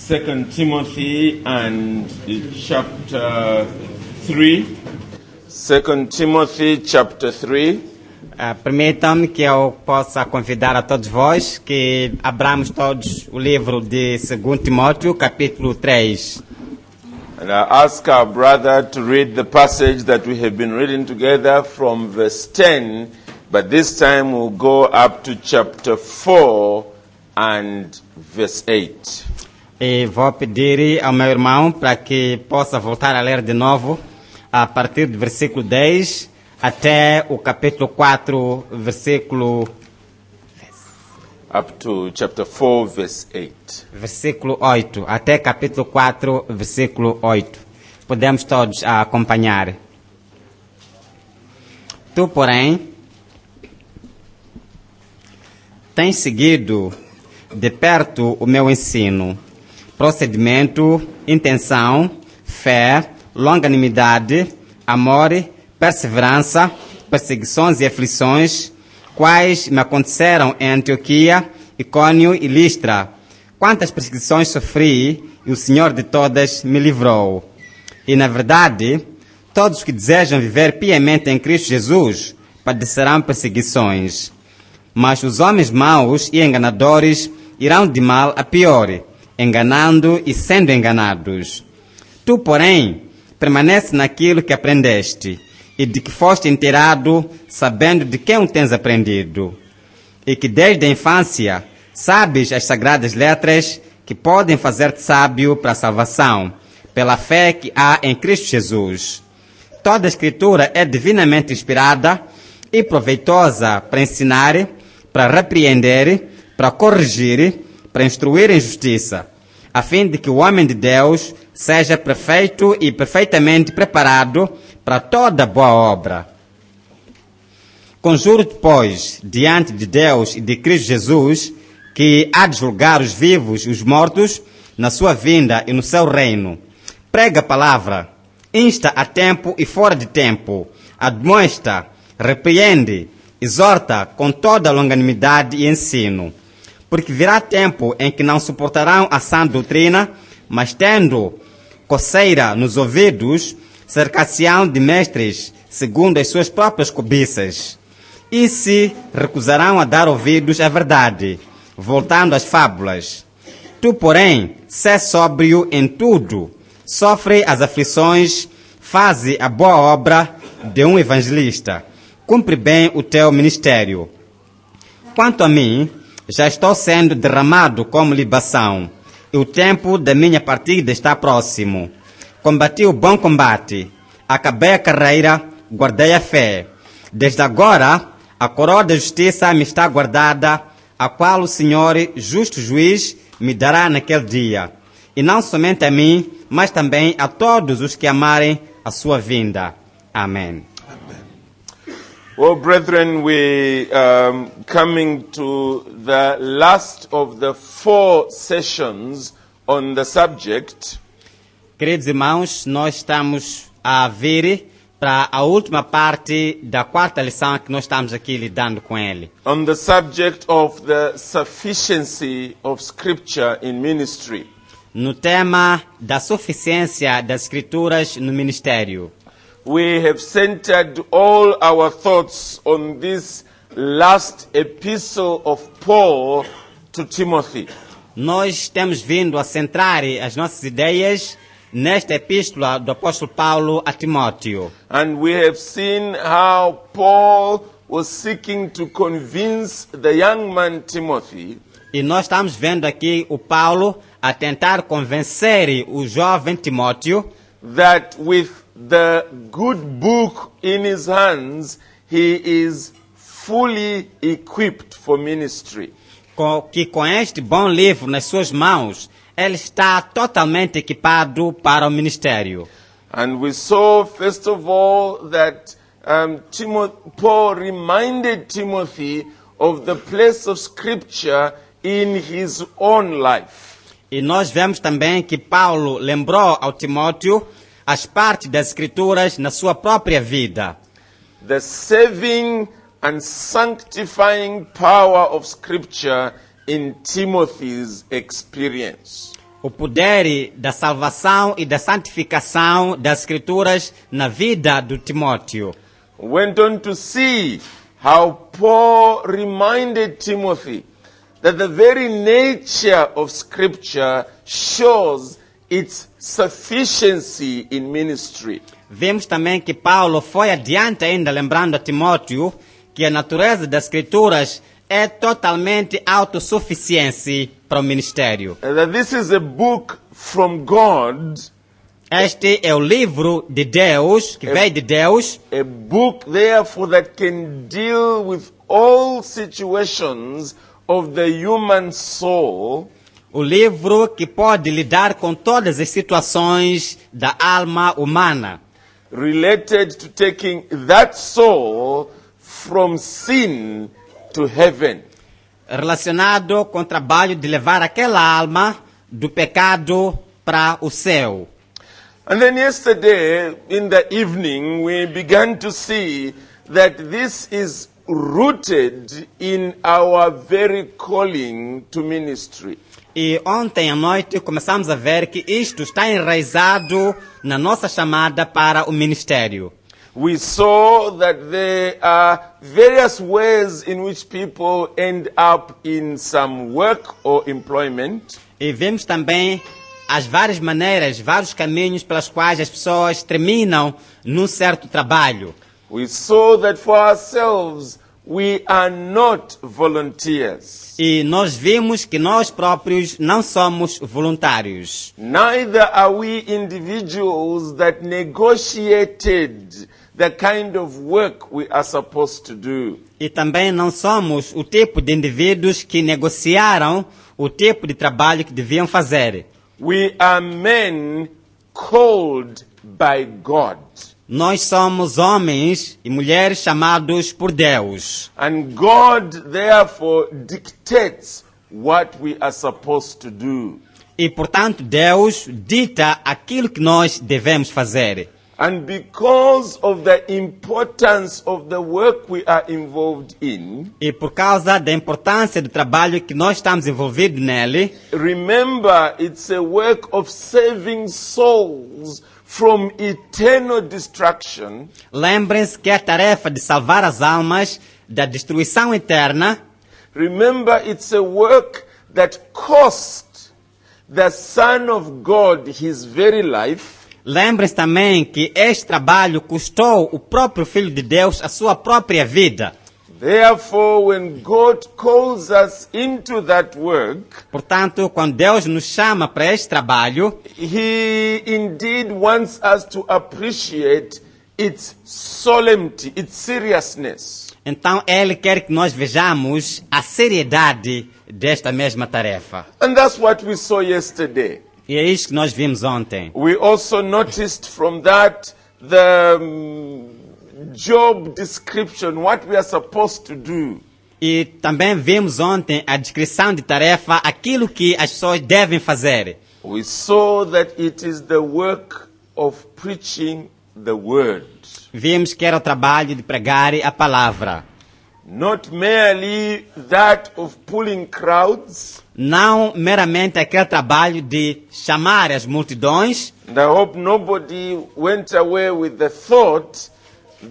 2 Timothy and chapter 3. 2 Timothy chapter 3. Permitam-me que eu possa convidar a todos vós que abramos todos o livro de 2 Timóteo, capítulo 3. And I ask our brother to read the passage that we have been reading together from verse 10, but this time we'll go up to chapter 4 and verse 8. E vou pedir ao meu irmão para que possa voltar a ler de novo a partir do versículo 10 até o capítulo 4, versículo... Up to chapter 4, verse 8. Versículo 8, até capítulo 4, versículo 8. Podemos todos acompanhar. Tu, porém, tens seguido de perto o meu ensino, procedimento, intenção, fé, longanimidade, amor, perseverança, perseguições e aflições, quais me aconteceram em Antioquia, Icônio e Listra. Quantas perseguições sofri, e o Senhor de todas me livrou. E, na verdade, todos que desejam viver piamente em Cristo Jesus padecerão perseguições. Mas os homens maus e enganadores irão de mal a pior, enganando e sendo enganados. Tu, porém, permanece naquilo que aprendeste, e de que foste inteirado, sabendo de quem o tens aprendido, e que desde a infância sabes as sagradas letras que podem fazer-te sábio para a salvação, pela fé que há em Cristo Jesus. Toda a Escritura é divinamente inspirada e proveitosa para ensinar, para repreender, para corrigir, para instruir em justiça, a fim de que o homem de Deus seja perfeito e perfeitamente preparado para toda boa obra. Conjuro-te, pois, diante de Deus e de Cristo Jesus, que há de julgar os vivos e os mortos na sua vinda e no seu reino. Prega a palavra, insta a tempo e fora de tempo, admoesta, repreende, exorta com toda longanimidade e ensino. Porque virá tempo em que não suportarão a sã doutrina, mas tendo coceira nos ouvidos, cercar-se-ão de mestres, segundo as suas próprias cobiças. E se recusarão a dar ouvidos à verdade, voltando às fábulas. Tu, porém, sê sóbrio em tudo, sofre as aflições, faze a boa obra de um evangelista, cumpre bem o teu ministério. Quanto a mim, já estou sendo derramado como libação, e o tempo da minha partida está próximo. Combati o bom combate, acabei a carreira, guardei a fé. Desde agora, a coroa da justiça me está guardada, a qual o Senhor, justo juiz, me dará naquele dia. E não somente a mim, mas também a todos os que amarem a sua vinda. Amém. Well, brethren, we coming to the last of the 4 sessions on the subject. Queridos irmãos, nós estamos a vir para a última parte da 4ª lição que nós estamos aqui lidando com ele. On the subject of the sufficiency of Scripture in ministry. No tema da suficiência das Escrituras no ministério. We have centered all our thoughts on this last epistle of Paul to Timothy. Nós temos vindo a centrar as nossas ideias nesta epístola do apóstolo Paulo a Timóteo. And we have seen how Paul was seeking to convince the young man Timothy E nós estamos vendo aqui o Paulo a tentar convencer o jovem Timóteo that with the good book in his hands, he is fully equipped for ministry. que com este bom livro nas suas mãos, ele está totalmente equipado para o ministério. And we saw, first of all, that Paul reminded Timothy of the place of Scripture in his own life. E nós vemos também que Paulo lembrou ao Timóteo as partes das Escrituras na sua própria vida. The saving and sanctifying power of Scripture in Timothy's experience. o poder da salvação e da santificação das Escrituras na vida do Timóteo. Went on to see how Paul reminded Timothy that the very nature of Scripture shows its sufficiency in ministry. Vemos também que Paulo foi adiante ainda lembrando a Timóteo que a natureza das Escrituras é totalmente autossuficiente para o ministério. And that this is a book from God, Este é o livro de Deus, que veio de Deus, a book therefore that can deal with all situations of the human soul, o livro que pode lidar com todas as situações da alma humana, related to taking that soul from sin to heaven. relacionado com o trabalho de levar aquela alma do pecado para o céu. And then yesterday, in the evening, we began to see that this is rooted in our very calling to ministry. E ontem à noite começamos a ver que isto está enraizado na nossa chamada para o ministério. We saw that there are various ways in which people end up in some work or employment. E vemos também as várias maneiras, vários caminhos pelas quais as pessoas terminam num certo trabalho. We saw that for ourselves, we are not volunteers. E nós vimos que nós próprios não somos voluntários. Neither are we individuals that negotiated the kind of work we are supposed to do. E também não somos o tipo de indivíduos que negociaram o tipo de trabalho que deviam fazer. We are men called by God. Nós somos homens e mulheres chamados por Deus. And God, therefore, dictates what we are supposed to do. E, portanto, Deus dita aquilo que nós devemos fazer. And because of the importance of the work we are involved in, E por causa da importância do trabalho que nós estamos envolvidos nele, remember it's a work of saving souls from eternal destruction, lembrem-se que é a tarefa de salvar as almas da destruição eterna. remember it's a work that cost the Son of God his very life. Lembrem-se também que este trabalho custou o próprio Filho de Deus a sua própria vida. Therefore, when God calls us into that work, Portanto, quando Deus nos chama para este trabalho, He indeed wants us to appreciate its solemnity, its seriousness. então Ele quer que nós vejamos a seriedade desta mesma tarefa. And that's what we saw yesterday. E é isso que nós vimos ontem. We also noticed from that the job description, what we are supposed to do. E também vimos ontem a descrição de tarefa, aquilo que as pessoas devem fazer. We saw that it is the work of preaching the word. Vimos que era o trabalho de pregar a palavra. Not merely that of pulling crowds. Não meramente aquele trabalho de chamar as multidões. And I hope nobody went away with the thought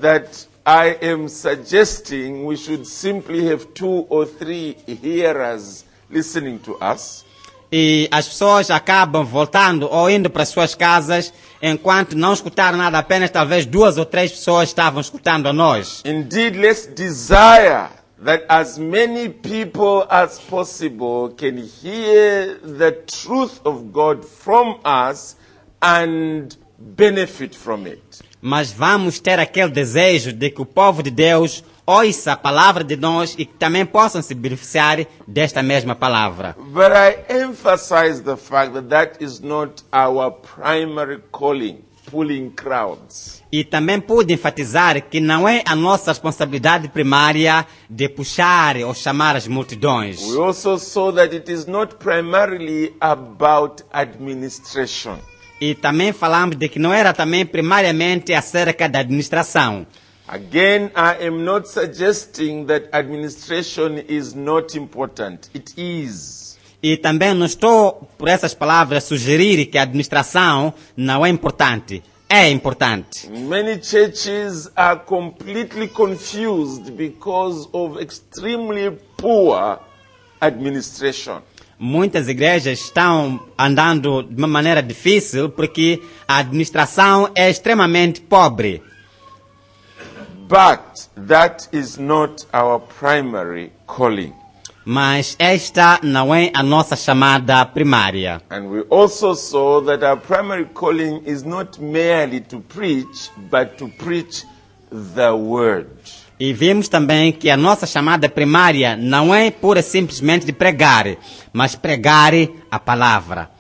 that I am suggesting we should simply have 2 or 3 hearers listening to us. E as pessoas acabam voltando ou indo para as suas casas enquanto não escutaram nada, apenas talvez 2 ou 3 pessoas estavam escutando a nós. Indeed, let's desire that as many people as possible can hear the truth of God from us and benefit from it. Mas vamos ter aquele desejo de que o povo de Deus ouça a palavra de nós e que também possam se beneficiar desta mesma palavra. But I emphasize the fact that that is not our primary calling, pulling crowds. E também pude enfatizar que não é a nossa responsabilidade primária de puxar ou chamar as multidões. We also saw that it is not primarily about administration. E também falamos de que não era também primariamente acerca da administração. Again, I am not suggesting that administration is not important. It is. E também não estou, por essas palavras, a sugerir que a administração não é importante. É importante. Many churches are completely confused because of extremely poor administration. Muitas igrejas estão andando de uma maneira difícil porque a administração é extremamente pobre. But that is not our primary calling. Mas esta não é a nossa chamada primária. And we also saw that our primary calling is not merely to preach, but to preach the word. E vimos também que a nossa chamada primária não é pura e simplesmente de pregar, mas pregar a palavra.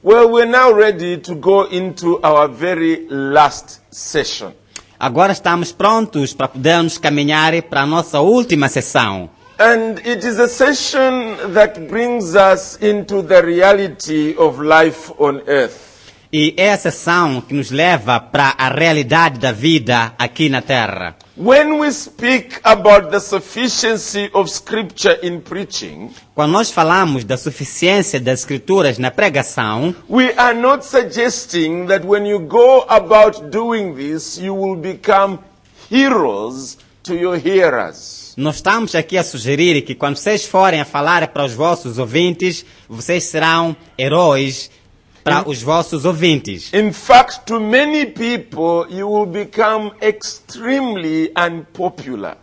Well, we're now ready to go into our very last session. Agora estamos prontos para podermos caminhar para a nossa última sessão. And it is a session that brings us into the reality of life on earth. E é a sessão que nos leva para a realidade da vida aqui na Terra. When we speak about the sufficiency of Scripture in preaching, Quando nós falamos da suficiência das Escrituras na pregação, we are not suggesting that when you go about doing this, you will become heroes to your hearers. nós estamos aqui a sugerir que quando vocês forem a falar para os vossos ouvintes, vocês serão heróis para os vossos ouvintes. In fact, to many people, you will become extremely unpopular.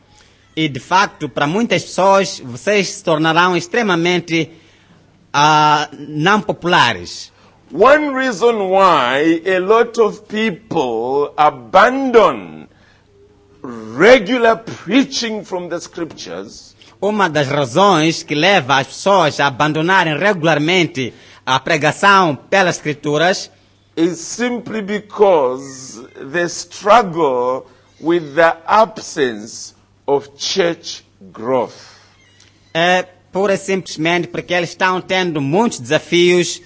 E, de facto, para muitas pessoas, vocês se tornarão extremamente não populares. One reason why a lot of people abandon regular preaching from the Scriptures Uma das razões que leva as pessoas a abandonarem regularmente a pregação pelas Escrituras is simply because they struggle with the absence of church growth. é pura e simplesmente porque eles estão tendo muitos desafios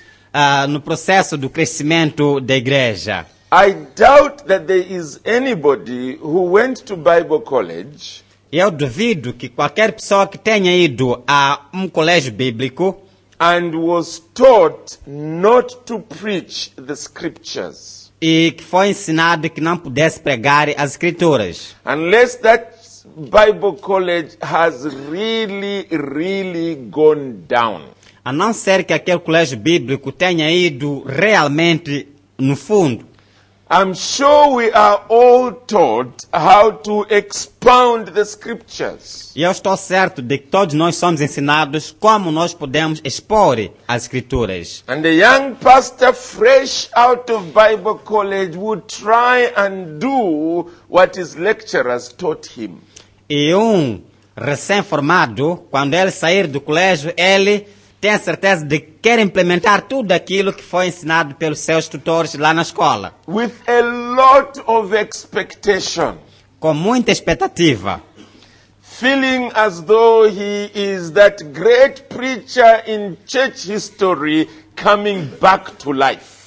no processo do crescimento da igreja. I doubt that there is anybody who went to Bible college Eu duvido que qualquer pessoa que tenha ido a colégio bíblico and was taught not to preach the Scriptures, e que foi ensinado que não pudesse pregar as Escrituras. unless that Bible college has really gone down. A não ser que aquele colégio bíblico tenha ido realmente no fundo. I'm sure we are all taught how to expound the Scriptures. E eu estou certo de que todos nós somos ensinados como nós podemos expor as Escrituras. And the young pastor fresh out of Bible college would try and do what his lecturers taught him. E recém-formado, quando ele sair do colégio, ele tem a certeza de que quer implementar tudo aquilo que foi ensinado pelos seus tutores lá na escola. With a lot of expectation. Com muita expectativa. Feeling as though he is that great preacher in church history coming back to life.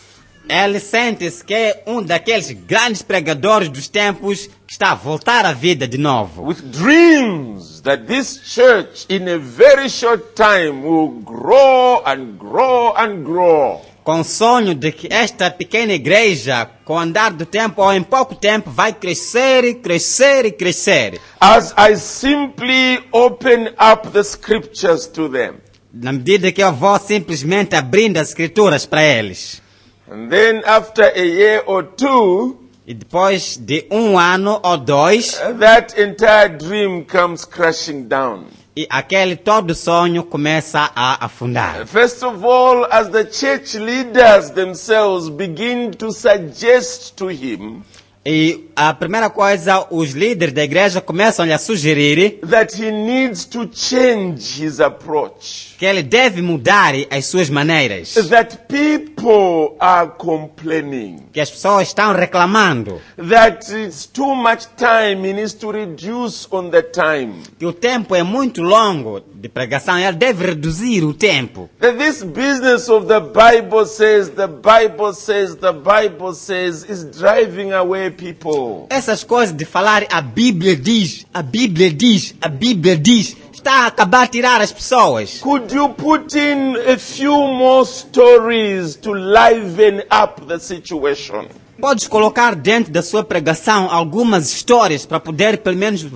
Ele sente-se que é daqueles grandes pregadores dos tempos que está a voltar à vida de novo. With dreams that this church in a very short time will grow and grow and grow. Com o sonho de que esta pequena igreja, com o andar do tempo ou em pouco tempo, vai crescer e crescer e crescer. As I simply open up the Scriptures to them. Na medida que eu vou simplesmente abrindo as Escrituras para eles. And then after a year or two, E depois de 1 ano ou 2, that entire dream comes crashing down. e aquele todo sonho começa a afundar. First of all, as the church leaders themselves begin to suggest to him E a primeira coisa, os líderes da igreja começam a sugerir that he needs to change his approach. que ele deve mudar as suas maneiras. That people are complaining. Que as pessoas estão reclamando. That it's too much time, he needs to reduce on the time. Que o tempo é muito longo de pregação, ele deve reduzir o tempo. That this business of the Bible says, the Bible says, the Bible says is driving away people. Essas coisas de falar a Bíblia diz, a Bíblia diz, a Bíblia diz, está a acabar de tirar as pessoas. Could you put in a few more stories to liven up the situation? Podes colocar dentro da sua pregação algumas histórias para poder pelo menos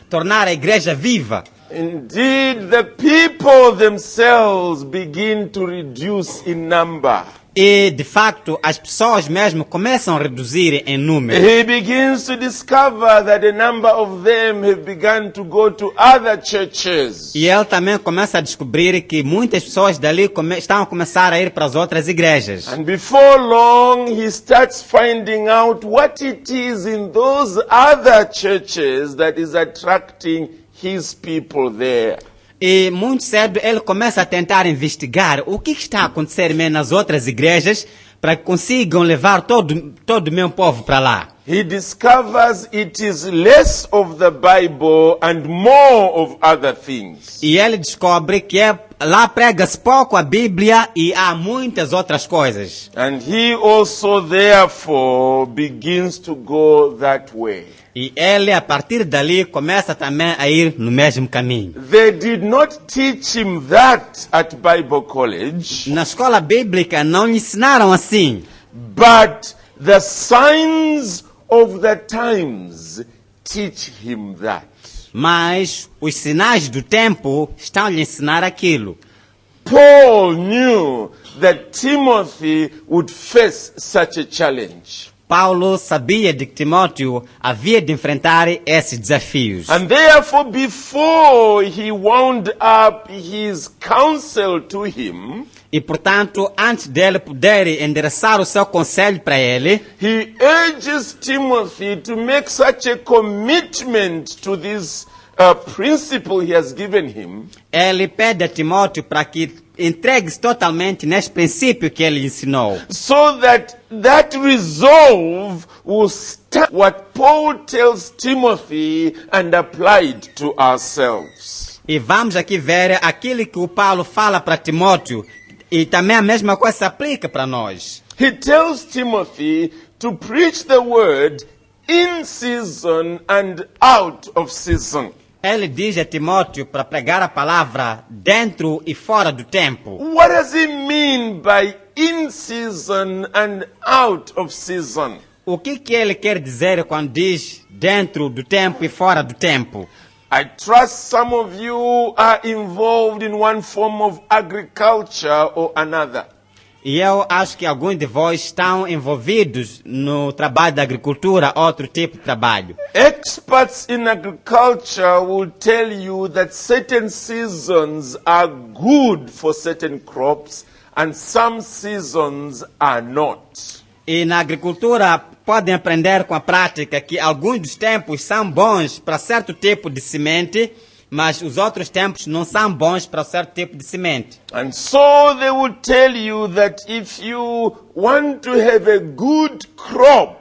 tornar a igreja viva. Indeed, the people themselves begin to reduce in number. E, de facto, as pessoas mesmo começam a reduzir em número. He begins to discover that a number of them have begun to go to other churches. E ele também começa a descobrir que muitas pessoas dali estão a começar a ir para as outras igrejas. And before long, he starts finding out what it is in those other churches that is attracting his people there. E muito cedo ele começa a tentar investigar o que está a acontecer mesmo nas outras igrejas para que consigam levar todo o meu povo para lá. He discovers it is less of the Bible and more of other things. E ele descobre que lá prega-se pouco a Bíblia e há muitas outras coisas. And he also therefore begins to go that way. E ele, a partir dali, começa também a ir no mesmo caminho. They did not teach him that at Bible college, Na escola bíblica não lhe ensinaram assim. but the signs of the times teach him that. Mas os sinais do tempo estão a lhe ensinar aquilo. Paul knew that Timothy would face such a challenge. Paulo sabia de que Timóteo havia de enfrentar esses desafios. And therefore, before he wound up his counsel to him, E, portanto, antes dele poder endereçar o seu conselho para ele, he urges Timothy to make such a commitment to this principle he has given him, ele pede a Timóteo para que entregue-se totalmente neste princípio que ele ensinou. so that that resolve will start what Paul tells Timothy and applied to ourselves. E vamos aqui ver aquilo que o Paulo fala para Timóteo, e também a mesma coisa se aplica para nós. He tells Timothy to preach the word in season and out of season. Ele diz a Timóteo para pregar a palavra dentro e fora do tempo. What does he mean by in season and out of season? O que ele quer dizer quando diz dentro do tempo e fora do tempo? I trust some of you are involved in one form of agriculture or another. E eu acho que alguns de vós estão envolvidos no trabalho da agricultura, outro tipo de trabalho. Experts in agriculture will tell you that certain seasons are good for certain crops and some seasons are not. E na agricultura podem aprender com a prática que alguns dos tempos são bons para certo tipo de semente, mas os outros tempos não são bons para certo tipo de semente. And so they will tell you that if you want to have a good crop,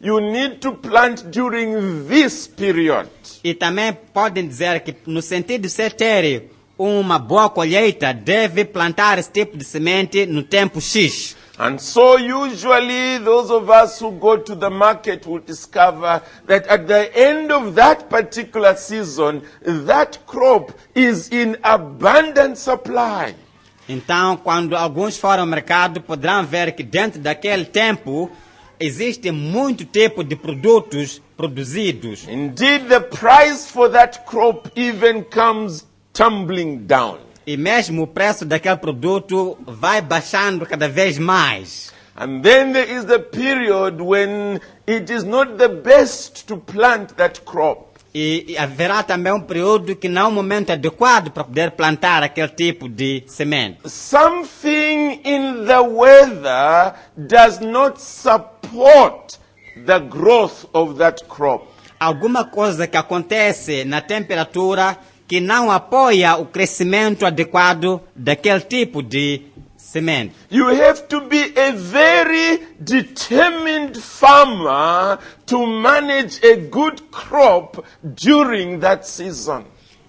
you need to plant during this period. E também podem dizer que no sentido de se ter uma boa colheita, deve plantar esse tipo de semente no tempo X. And so usually those of us who go to the market will discover that at the end of that particular season, that crop is in abundant supply. Então, quando alguns forem ao mercado, poderão ver que dentro daquele tempo existe muito tipo de produtos produzidos. Indeed, the price for that crop even comes tumbling down. E mesmo o preço daquele produto vai baixando cada vez mais. And then there is the period when it is not the best to plant that crop. E haverá também um período que não é o momento adequado para poder plantar aquele tipo de semente. Something in the weather does not support the growth of that crop. Alguma coisa que acontece na temperatura que não apoia o crescimento adequado daquele tipo de semente. You have to be a very determined farmer to manage a good crop during that season.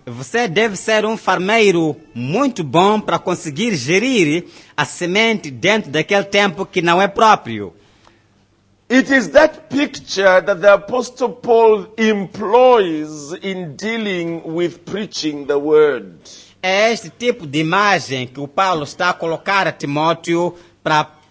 Você deve ser um farmeiro muito bom para conseguir gerir a semente dentro daquele tempo que não é próprio. It is that picture that the Apostle Paul employs in dealing with preaching the word. É este tipo de imagem que o Paulo está a colocar a Timóteo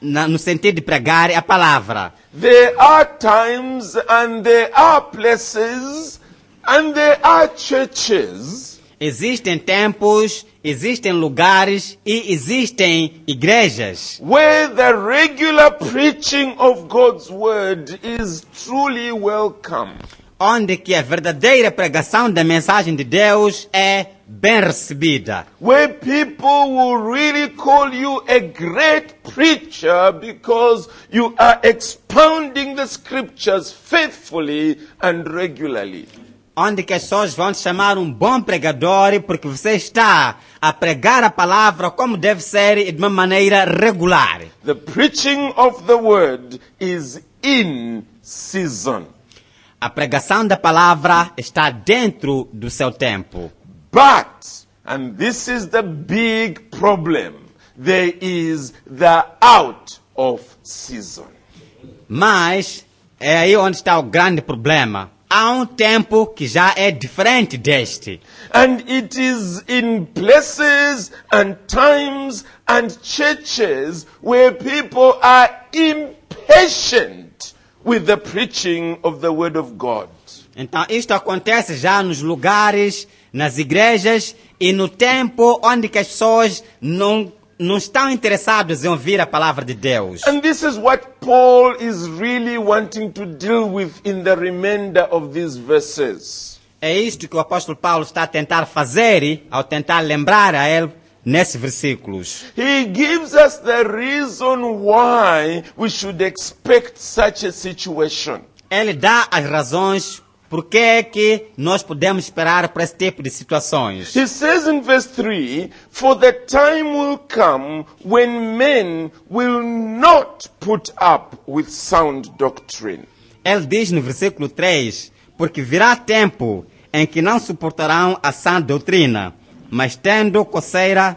no sentido de pregar a palavra. There are times and there are places and there are churches Existem tempos, existem lugares e existem igrejas where the regular preaching of God's word is truly welcome. onde que a verdadeira pregação da mensagem de Deus é bem recebida. Where people will really call you a great preacher because you are expounding the scriptures faithfully and regularly. Onde que as pessoas vão te chamar um bom pregador porque você está a pregar a palavra como deve ser e de uma maneira regular. The preaching of the word is in season. A pregação da palavra está dentro do seu tempo. But, and this is the big problem, there is the out of season. Mas é aí onde está o grande problema. Há um tempo que já é diferente deste. And it is in places and times and churches where people are impatient with the preaching of the word of God. Então isto acontece já nos lugares, nas igrejas e no tempo onde que as pessoas não estão interessadas em ouvir a palavra de Deus. And this is what Paul is really wanting to deal with in the remainder of these verses. É isto que o apóstolo Paulo está a tentar fazer ao tentar lembrar a ele nesses versículos. He gives us the reason why we should expect such a situation. Ele dá as razões por que nós podemos esperar por esse tipo de situações. He says in verse 3, "For the time will come when men will not put up with sound doctrine." Ele diz no versículo 3, porque virá tempo em que não suportarão a sã doutrina, mas tendo coceira,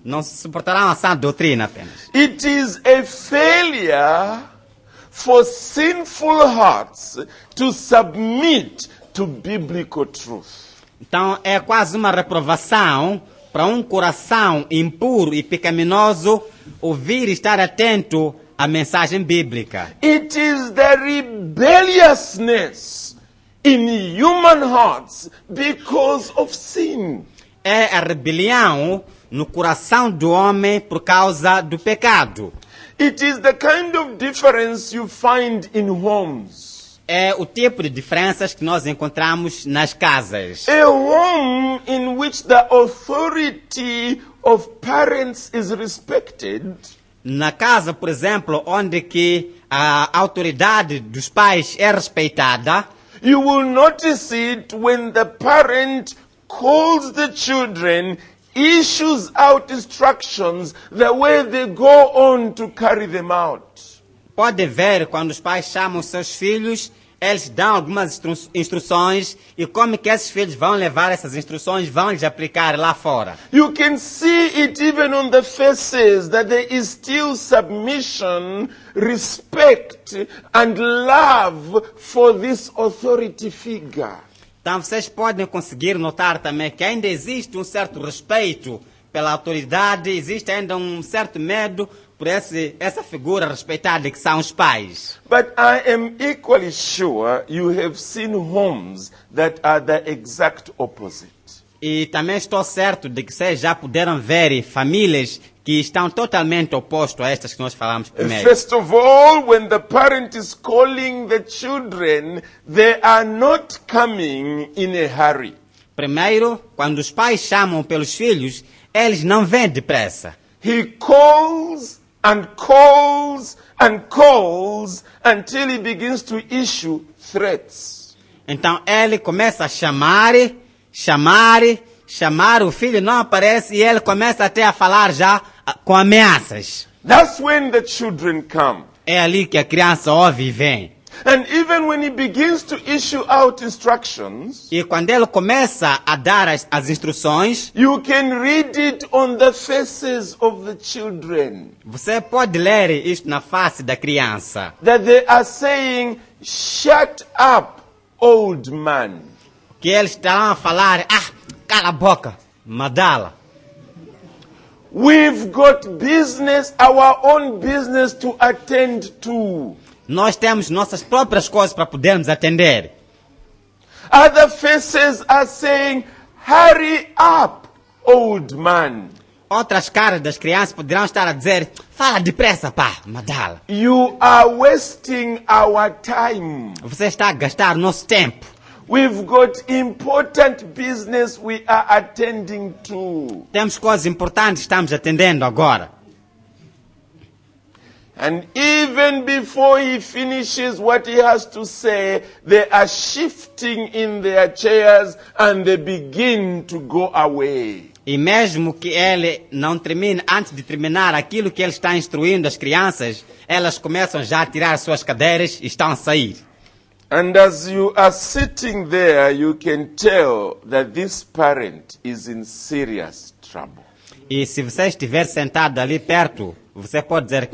não suportarão a sã doutrina apenas. It is a failure for sinful hearts to submit to biblical truth. Então é quase uma reprovação para um coração impuro e pecaminoso ouvir e estar atento à mensagem bíblica. It is the rebelliousness in human hearts because of sin. É a rebelião no coração do homem por causa do pecado. It is the kind of difference you find in homes. É o tipo de diferenças que nós encontramos nas casas. A home in which the authority of parents is respected. Na casa, por exemplo, onde que a autoridade dos pais é respeitada, You will notice it when the parent calls the children, issues out instructions, the way they go on to carry them out. pode ver quando os pais chamam seus filhos, eles dão algumas instruções e como que esses filhos vão levar essas instruções, vão lhes aplicar lá fora. You can see it even on the faces that there is still submission, respect and love for this authority figure. Então vocês podem conseguir notar também que ainda existe um certo respeito pela autoridade, existe ainda um certo medo por essa figura respeitada que são os pais. But I am equally sure you have seen homes that are the exact opposite. E também estou certo de que vocês já puderam ver famílias que estão totalmente opostas a estas que nós falamos primeiro. First of all, when the parent is calling the children, they are not coming in a hurry. Primeiro, quando os pais chamam pelos filhos, eles não vêm depressa. He calls and calls and calls until he begins to issue threats. Então ele começa a chamar, o filho não aparece e ele começa até a falar já com ameaças. That's when the children come. É ali que a criança ouve e vem. And even when he begins to issue out instructions, E quando ele começa a dar as instruções, you can read it on the faces of the children. você pode ler isto na face da criança. That they are saying, shut up, old man. Que eles estarão a falar, cala a boca, madala. We've got business, our own business to attend to. Nós temos nossas próprias coisas para podermos atender. Other faces are saying, hurry up, old man. Outras caras das crianças poderão estar a dizer, fala depressa, pá, madala. You are wasting our time. Você está a gastar o nosso tempo. We've got important business we are attending to. Temos coisas importantes que estamos atendendo agora. And even before he finishes what he has to say, they are shifting in their chairs and they begin to go away. E mesmo que ele não termine, antes de terminar aquilo que ele está instruindo as crianças, elas começam já a tirar suas cadeiras e estão a sair. And as you are sitting there, you can tell that this parent is in serious trouble. E se você estiver sentado ali perto, você pode dizer,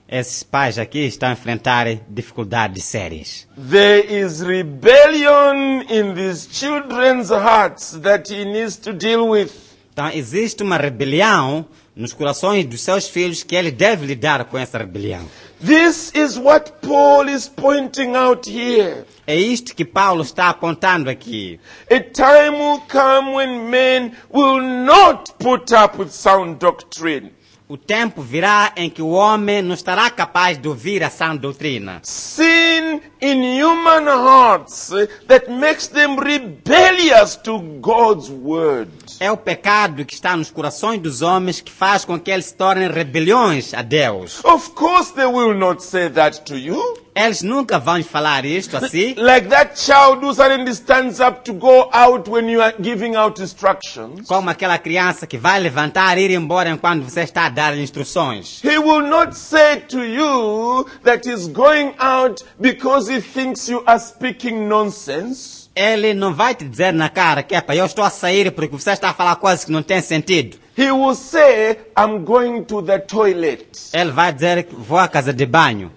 esses pais aqui estão a enfrentar dificuldades sérias. There is rebellion in these children's hearts that he needs to deal with. Então existe uma rebelião nos corações dos seus filhos que ele deve lidar com essa rebelião. This is what Paul is pointing out here. É isto que Paulo está apontando aqui. A time will come when men will not put up with sound doctrine. O tempo virá em que o homem não estará capaz de ouvir a sã doutrina. Sin in human hearts that makes them rebellious to God's word. É o pecado que está nos corações dos homens que faz com que eles se tornem rebeliões a Deus. Of course they will not say that to you. Eles nunca vão falar isto assim. Like that child who suddenly stands up to go out when you are giving out instructions. Como aquela criança que vai levantar e ir embora enquanto você está a dar instruções. He will not say to you that he's going out because he thinks you are speaking nonsense. Ele não vai te dizer na cara que eu estou a sair porque você está a falar coisas que não têm sentido. He will say, I'm going to the toilet. Ele vai dizer que vou à casa de banho.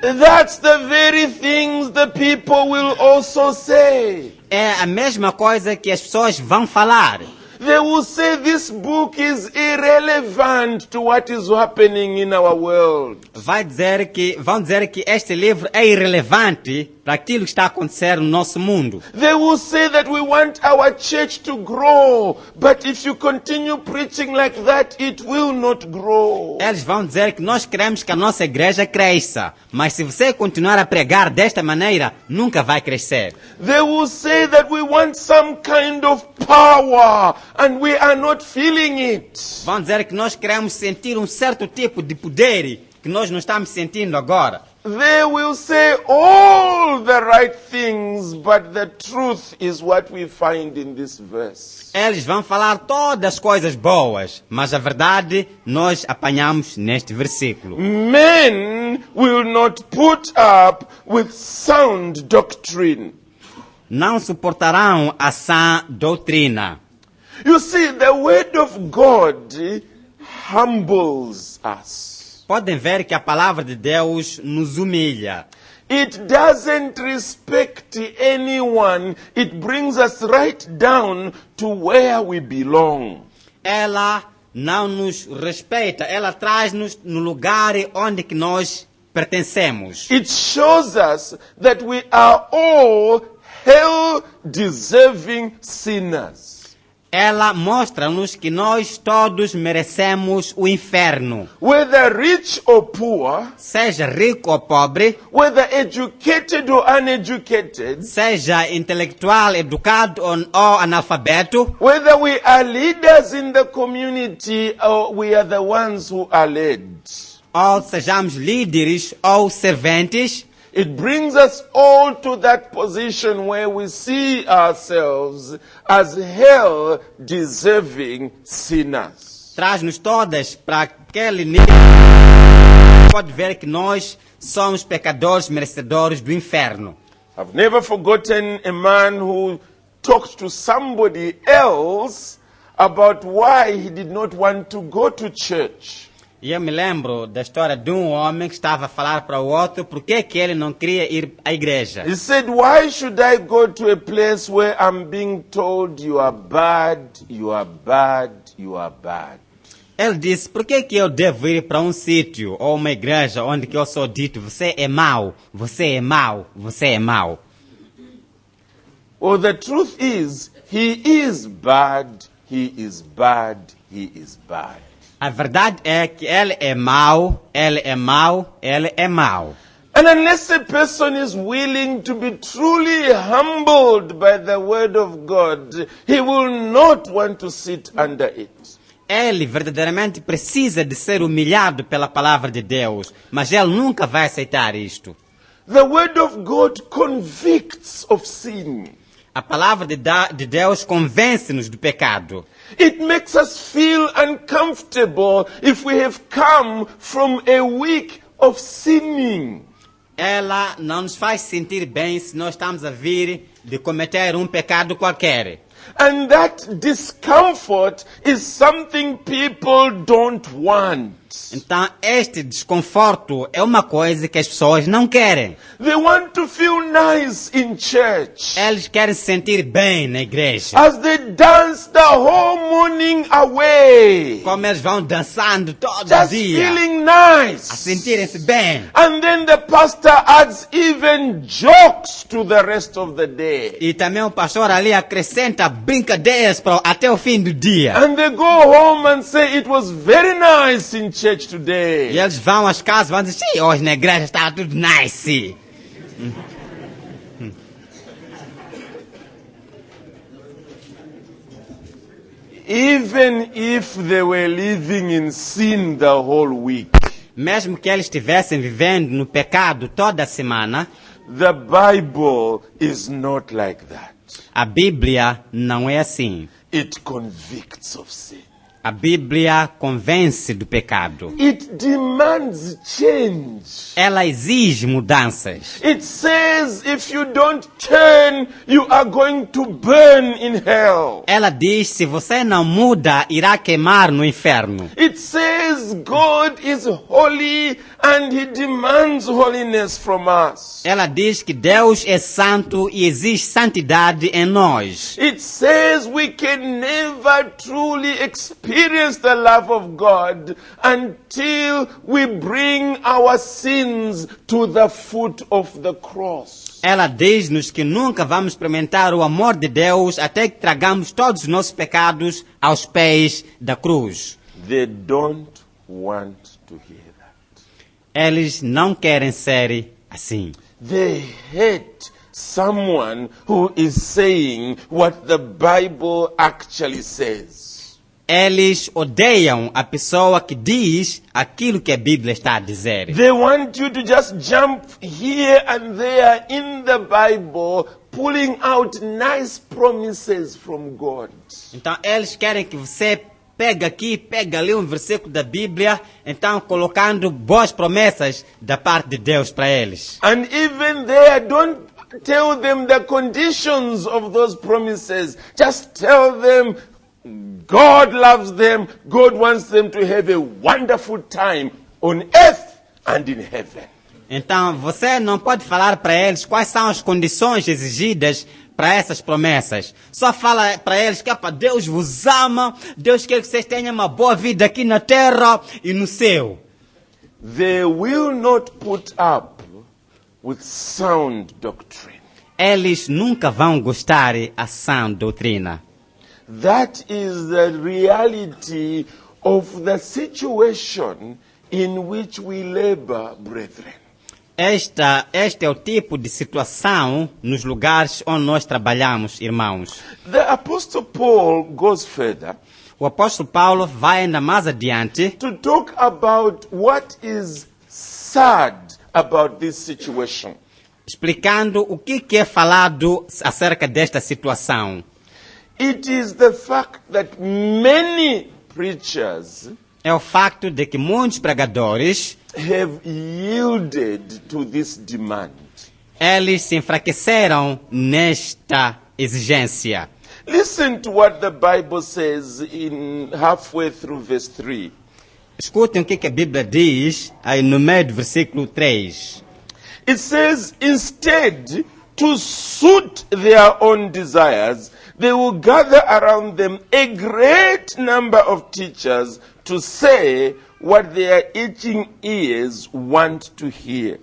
That's the very things the people will also say. É a mesma coisa que as pessoas vão falar. They will say this book is irrelevant to what is happening in our world. Vão dizer que este livro é irrelevante para aquilo que está a acontecer no nosso mundo. They will say that we want our church to grow, but if you continue preaching like that, it will not grow. Eles vão dizer que nós queremos que a nossa igreja cresça, mas se você continuar a pregar desta maneira, nunca vai crescer. They will say that we want some kind of power, and we are not feeling it. Vão dizer que nós queremos sentir um certo tipo de poder que nós não estamos sentindo agora. They will say all the right things, but the truth is what we find in this verse. Eles vão falar todas as coisas boas, mas a verdade nós apanhamos neste versículo. Men will not put up with sound doctrine. Não suportarão a sã doutrina. You see, the word of God humbles us. Podem ver que a palavra de Deus nos humilha. It doesn't respect anyone. It brings us right down to where we belong. Ela não nos respeita, ela traz-nos no lugar onde que nós pertencemos. It shows us that we are all hell-deserving sinners. Ela mostra-nos que nós todos merecemos o inferno. Whether rich or poor, Seja rico ou pobre, whether educated or uneducated, seja intelectual, educado ou analfabeto, whether we are leaders in the community or we are the ones who are led. ou sejamos líderes ou serventes, It brings us all to that position where we see ourselves as hell-deserving sinners. traz-nos todas para aquele nível. Pode ver que nós somos pecadores merecedores do inferno. I've never forgotten a man who talked to somebody else about why he did not want to go to church. E eu me lembro da história de um homem que estava a falar para o outro por que ele não queria ir à igreja. He said, why should I go to a place where I'm being told you are bad, you are bad, you are bad? Ele disse, por que eu devo ir para um sítio ou uma igreja onde que eu sou dito, você é mau, você é mau, você é mau? Well, the truth is, he is bad, he is bad, he is bad. A verdade é que ele é mau, ele é mau, ele é mau. And unless a person is willing to be truly humbled by the word of God, he will not want to sit under it. Ele verdadeiramente precisa de ser humilhado pela palavra de Deus, mas ele nunca vai aceitar isto. The word of God convicts of sin. A palavra de Deus convence-nos do pecado. It makes us feel uncomfortable if we have come from a week of sinning. Ela não nos faz sentir bem se nós estamos a vir de cometer um pecado qualquer. And that discomfort is something people don't want. Então, este desconforto é uma coisa que as pessoas não querem. They want to feel nice in church. Eles querem se sentir bem na igreja. As they dance the whole morning away. Como eles vão dançando todo Just dia, feeling a nice. sentirem-se bem. And then the pastor adds even jokes to the rest of the day. E também o pastor ali acrescenta brincadeiras até o fim do dia. And they go home and say it was very nice in church E today. eles vão às casas e vão dizer, sim, hoje na igreja está tudo nice. Even if they were living in sin the whole week, Mesmo que eles estivessem vivendo no pecado toda a semana, the Bible is not like that. a Bíblia não é assim. It convicts of sin. A Bíblia convence do pecado. It demands change. Ela exige mudanças. It says if you don't turn, you are going to burn in hell. Ela diz, se você não muda, irá queimar no inferno. It says God is holy and He demands holiness from us. Ela diz que Deus é santo e exige santidade em nós. It says we can never truly experience the love of God until we bring our sins to the foot of the cross. Ela diz-nos que nunca vamos experimentar o amor de Deus até que tragamos todos os nossos pecados aos pés da cruz. They don't want to hear that. Eles não querem ser assim. They hate someone who is saying what the Bible actually says. Eles odeiam a pessoa que diz aquilo que a Bíblia está a dizer. They want you to just jump here and there in the Bible, pulling out nice promises from God. Então eles querem que você pega aqui, pega ali um versículo da Bíblia, então colocando boas promessas da parte de Deus para eles. And even there, don't tell them the conditions of those promises. Just tell them God loves them. God wants them to have a wonderful time on earth and in heaven. Então você não pode falar para eles quais são as condições exigidas para essas promessas. Só fala para eles que Deus vos ama, Deus quer que vocês tenham uma boa vida aqui na terra e no céu. They will not put up with sound doctrine. Eles nunca vão gostar a sã doutrina. That is the reality of the situation in which we labor, brethren. Este é o tipo de situação nos lugares onde nós trabalhamos, irmãos. The Apostle Paul goes further O apóstolo Paulo vai ainda mais adiante to talk about what is sad about this situation. explicando o que é falado acerca desta situação. It is the fact that many preachers é o facto de que muitos pregadores, have yielded to this demand. eles se enfraqueceram nesta exigência. Listen to what the Bible says in halfway through verse 3. Escutem o que a Bíblia diz aí no meio do versículo 3. It says, instead, to suit their own desires, they will gather around them a great number of teachers to say what their itching ears want to hear.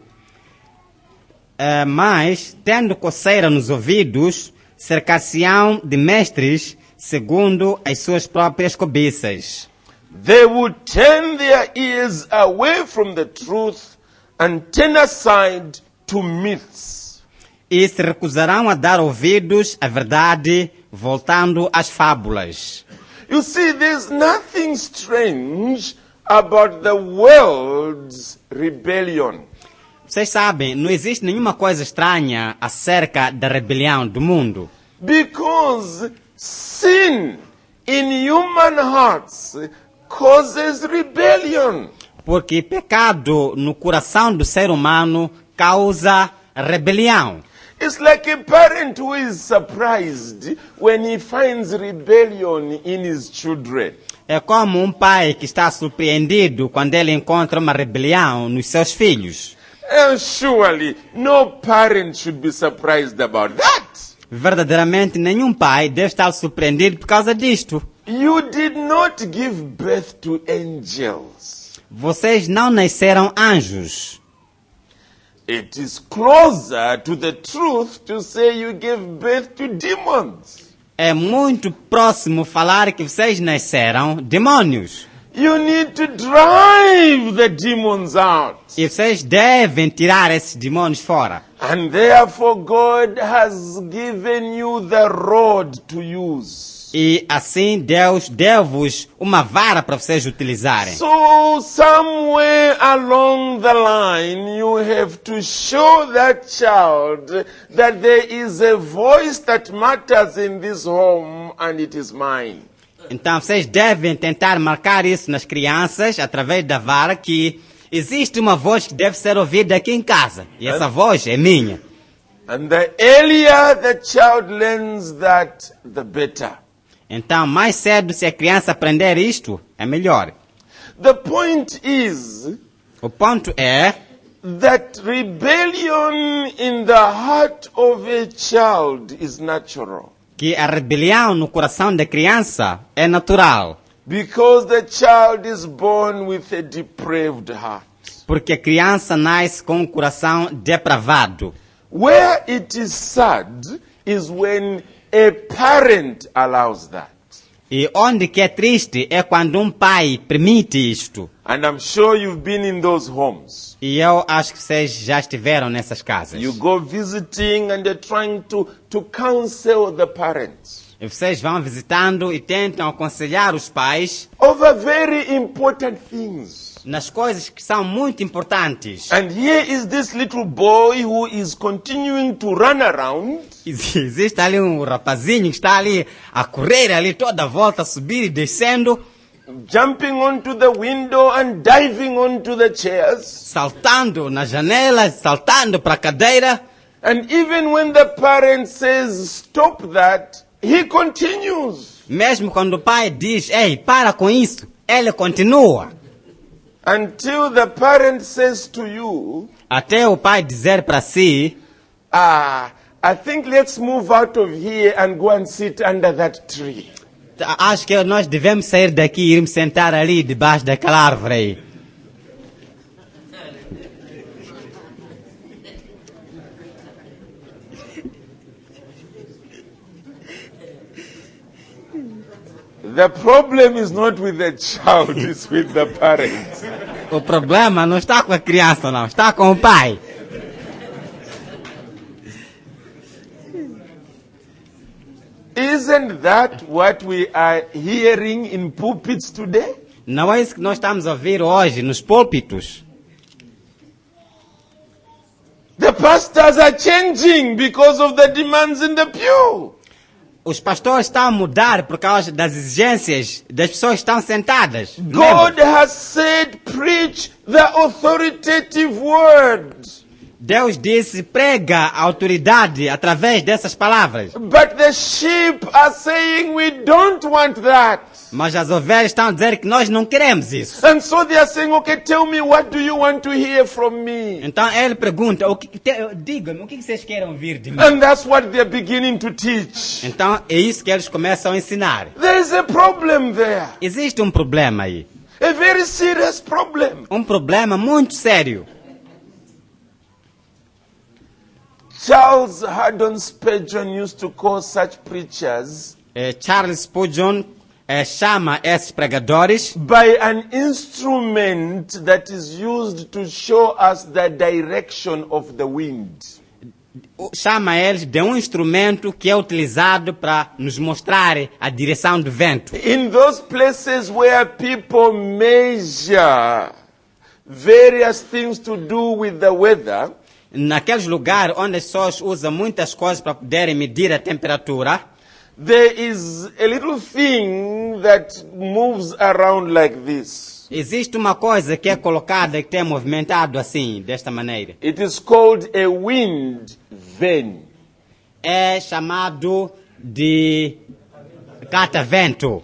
Mas, tendo coceira nos ouvidos, cercar-se-ão de mestres segundo as suas próprias cobiças. They will turn their ears away from the truth and turn aside to myths. E se recusarão a dar ouvidos à verdade, voltando às fábulas. You see, there's nothing strange about the world's rebellion. Vocês sabem, não existe nenhuma coisa estranha acerca da rebelião do mundo. Because sin in human hearts causes rebellion. Porque pecado no coração do ser humano causa rebelião. It's like a parent who is surprised when he finds rebellion in his children. É como pai que está surpreendido quando ele encontra uma rebelião nos seus filhos. And surely no parent should be surprised about that. Verdadeiramente nenhum pai deve estar surpreendido por causa disto. You did not give birth to angels. Vocês não nasceram anjos. It is closer to the truth to say you gave birth to demons. É muito próximo falar que vocês nasceram demônios. You need to drive the demons out. E vocês devem tirar esses demônios fora. And therefore God has given you the rod to use. E assim Deus deu-vos uma vara para vocês utilizarem. So somewhere along the line you have to show that child that there is a voice that matters in this home and it is mine. Então vocês devem tentar marcar isso nas crianças através da vara, que existe uma voz que deve ser ouvida aqui em casa. E essa voz é minha. And the earlier the child learns that, the better. Então, mais cedo, se a criança aprender isto, é melhor. The point is O ponto é that rebellion in the heart of a child is natural. que a rebelião no coração da criança é natural. Because the child is born with a depraved heart. Porque a criança nasce com um coração depravado. Where it is sad is when a parent allows that. E onde que é triste é quando um pai permite isto. And I'm sure you've been in those homes. E eu acho que vocês já estiveram nessas casas. You go visiting and you're trying to counsel the parents E vocês vão visitando e tentam aconselhar os pais over very important things. nas coisas que são muito importantes. And here is this little boy who is continuing to run around. Existe ali um rapazinho que está ali a correr ali toda a volta, a subir e descendo, Jumping onto the window and diving onto the chairs. saltando na janela, saltando para a cadeira. And even when the parent says, stop that, he continues. Mesmo quando o pai diz, ei, para com isso, ele continua. Until the parent says to you, Até o pai dizer para si, I think let's move out of here and go and sit under that tree. acho que nós devemos sair daqui e irmos sentar ali debaixo daquela árvore aí. The problem is not with the child, it's with the parent. O problema não está com a criança, não, está com o pai. Isn't that what we are hearing in pulpits today? Não é isso que nós estamos a ouvir hoje nos púlpitos. The pastors are changing because of the demands in the pew. Os pastores estão a mudar por causa das exigências das pessoas que estão sentadas. God has said, preach the authoritative word. Deus disse, prega a autoridade através dessas palavras. But the sheep are saying, we don't want that. Mas as ovelhas estão a dizer que nós não queremos isso. And so they are saying, okay, tell me, what do you want to hear from me? Então ele pergunta, diga-me, o que vocês querem ouvir de mim? And that's what they're beginning to teach. Então é isso que eles começam a ensinar. There is a problem there. Existe um problema aí. A very serious problem. Um problema muito sério. Charles Haddon Spurgeon used to call such preachers Charles Spurgeon chama esses pregadores by an instrument that is used to show us the direction of the wind. Chama eles de um instrumento que é utilizado para nos mostrar a direção do vento. In those places where people measure various things to do with the weather, Naqueles lugares onde as pessoas usam muitas coisas para poderem medir a temperatura, there is a little thing that moves around like this. existe uma coisa que é colocada que tem movimentado assim, desta maneira. It is called a wind vane. É chamado de catavento.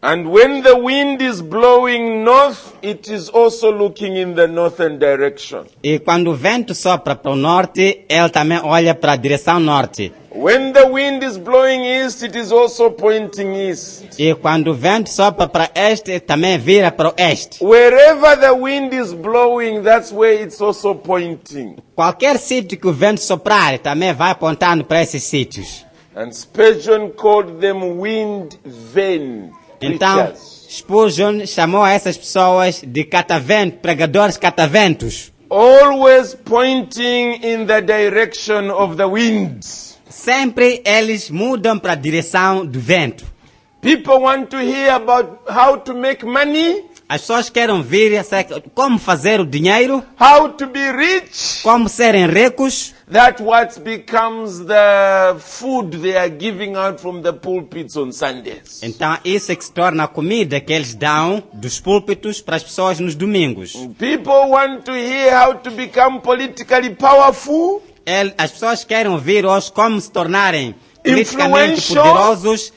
And when the wind is blowing north, it is also looking in the northern direction. E quando o vento sopra para o norte, ele também olha para a direção norte. When the wind is blowing east, it is also pointing east. E quando o vento sopra para este, também vira para o este. Wherever the wind is blowing, that's where it's also pointing. Qualquer sítio que o vento soprar, também vai apontando para esses sítios. And Spurgeon called them wind vane Então, preachers. Spurgeon chamou essas pessoas de catavento, pregadores cataventos. Always pointing in the direction of the winds. Sempre eles mudam para a direção do vento. People want to hear about how to make money, As pessoas querem ouvir como fazer o dinheiro, how to be rich. como serem ricos. That's what becomes the food they are giving out from the pulpits on Sundays. Então, isso é que se torna a comida que eles dão dos púlpitos para as pessoas nos domingos. People want to hear how to become politically powerful, As pessoas querem ouvir hoje como se tornarem politicamente Influential. poderosos,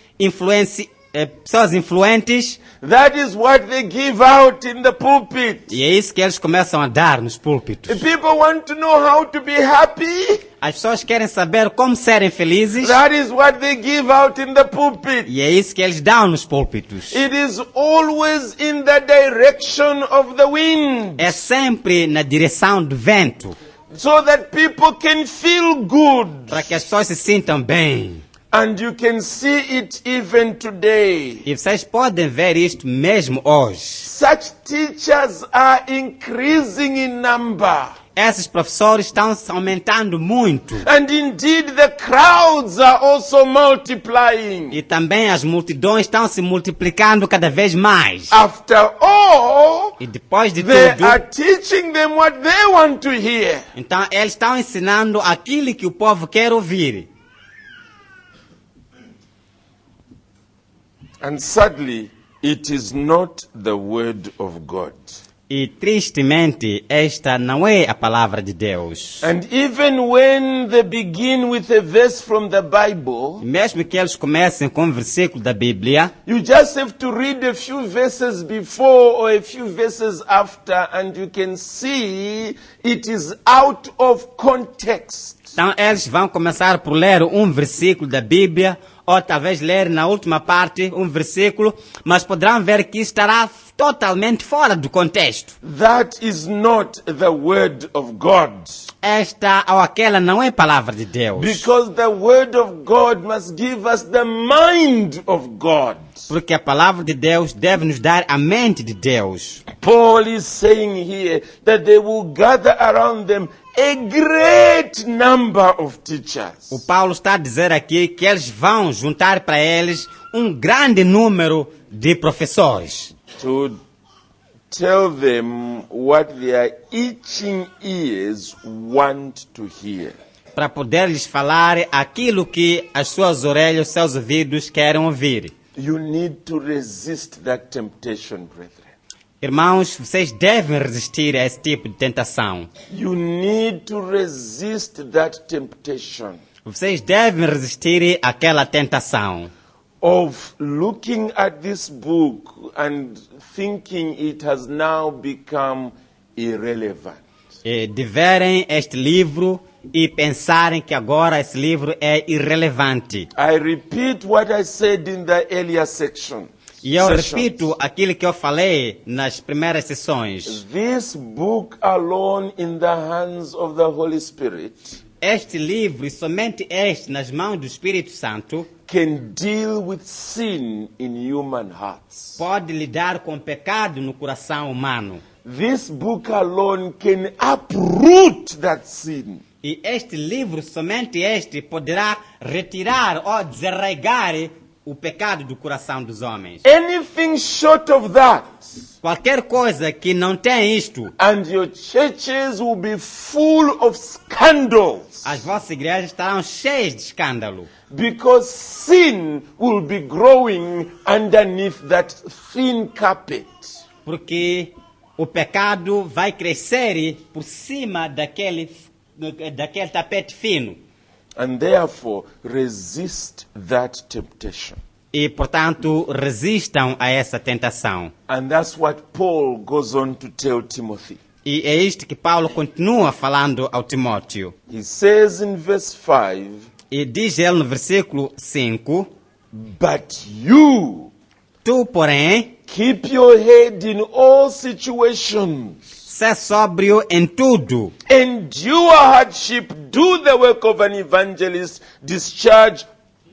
pessoas influentes. that is what they give out in the pulpit. E é isso que eles começam a dar nos púlpitos. People want to know how to be happy, As pessoas querem saber como serem felizes. that is what they give out in the pulpit. E é isso que eles dão nos púlpitos. It is always in the direction of the wind, É sempre na direção do vento, so that people can feel good. para que as pessoas se sintam bem. And you can see it even today. E vocês podem ver isto mesmo hoje. Such teachers are increasing in number. Esses professores estão se aumentando muito. And indeed the crowds are also multiplying. E também as multidões estão se multiplicando cada vez mais. After all, E depois de they tudo, are teaching them what they want to hear. então eles estão ensinando aquilo que o povo quer ouvir. And sadly, it is not the word of God. E tristemente, esta não é a palavra de Deus. And even when they begin with a verse from the Bible, E mesmo que eles comecem com um versículo da Bíblia, you just have to read a few verses before or a few verses after, and you can see it is out of context. então eles vão começar por ler um versículo da Bíblia, ou talvez ler na última parte um versículo, mas poderão ver que estará totalmente fora do contexto. That is not the word of God. Esta ou aquela não é palavra de Deus. Because the word of God must give us the mind of God. Porque a palavra de Deus deve nos dar a mente de Deus. Paul is saying here that they will gather around them a great number of teachers. O Paulo está a dizer aqui que eles vão juntar para eles um grande número de professores. To tell them what their itching ears want to hear. para poder lhes falar aquilo que as suas orelhas, seus ouvidos querem ouvir. You need to resist that temptation, brethren. Irmãos, vocês devem resistir a esse tipo de tentação. You need to resist that temptation Vocês devem resistir àquela tentação of looking at this book and thinking it has now become irrelevant. de verem este livro e pensarem que agora esse livro é irrelevante. I repeat what I said in the earlier section. E eu sessions. repito aquilo que eu falei nas primeiras sessões. This book alone in the hands of the Holy Spirit Este livro, e somente este, nas mãos do Espírito Santo, can deal with sin in human hearts. pode lidar com o pecado no coração humano. This book alone can uproot that sin. E este livro, somente este, poderá retirar ou desarraigar o pecado do coração dos homens. Anything short of that, Qualquer coisa que não tem isto, and your churches will be full of scandals, as vossas igrejas estarão cheias de escândalo. because sin will be growing underneath that thin carpet. Porque o pecado vai crescer por cima daquele tapete fino. And therefore, resist that temptation. E, portanto, resistam a essa tentação. And that's what Paul goes on to tell Timothy. E é isto que Paulo continua falando ao Timóteo. He says in verse 5, E diz ele no versículo 5, but you tu, porém, keep your head in all situations. sê sóbrio em tudo. Endure hardship, do the work of an evangelist, discharge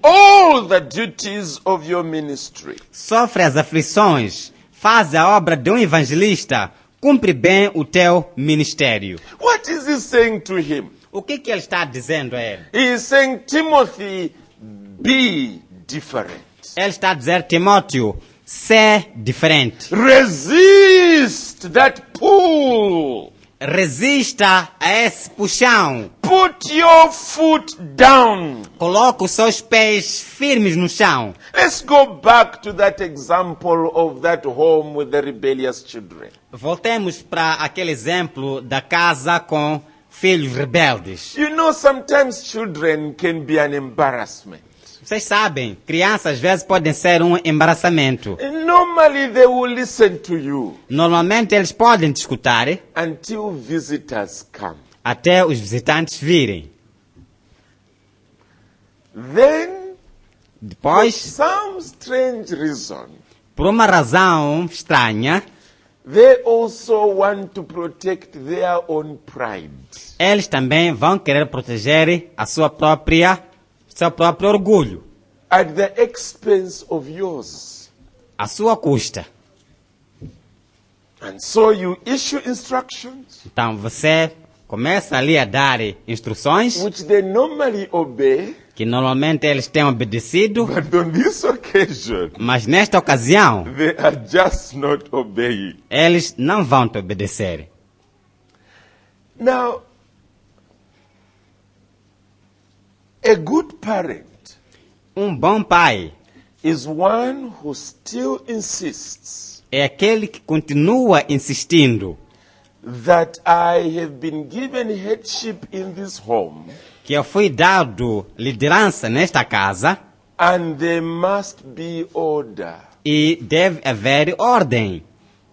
all the duties of your ministry. Sofre as aflições, faz a obra de um evangelista, cumpre bem o teu ministério. What is he saying to him? O que ele está dizendo a ele? He is saying, Timothy, be different. Ele está a dizer, Timóteo, sê diferente. Resist that pull. Resista a esse puxão. Put your foot down. Coloque os seus pés firmes no chão. Let's go back to that example of that home with the rebellious children. Voltemos para aquele exemplo da casa com filhos rebeldes. You know, sometimes children can be an embarrassment. Vocês sabem, crianças às vezes podem ser um embaraçamento. Normally they will listen to you Normalmente eles podem te escutar until visitors come. até os visitantes virem. Then, for Depois, some strange reason, por uma razão estranha, they also want to protect their own pride. eles também vão querer proteger seu próprio orgulho, At the expense of yours. à sua custa. And so you issue instructions Então você começa ali a dar instruções which they normally obey, que normalmente eles têm obedecido, but on this occasion, mas nesta ocasião they are just not obeying. eles não vão te obedecer. Now, a good parent Um bom pai is one who still insists é aquele que continua insistindo that I have been given headship in this home que eu fui dado liderança nesta casa and there must be order. e deve haver ordem.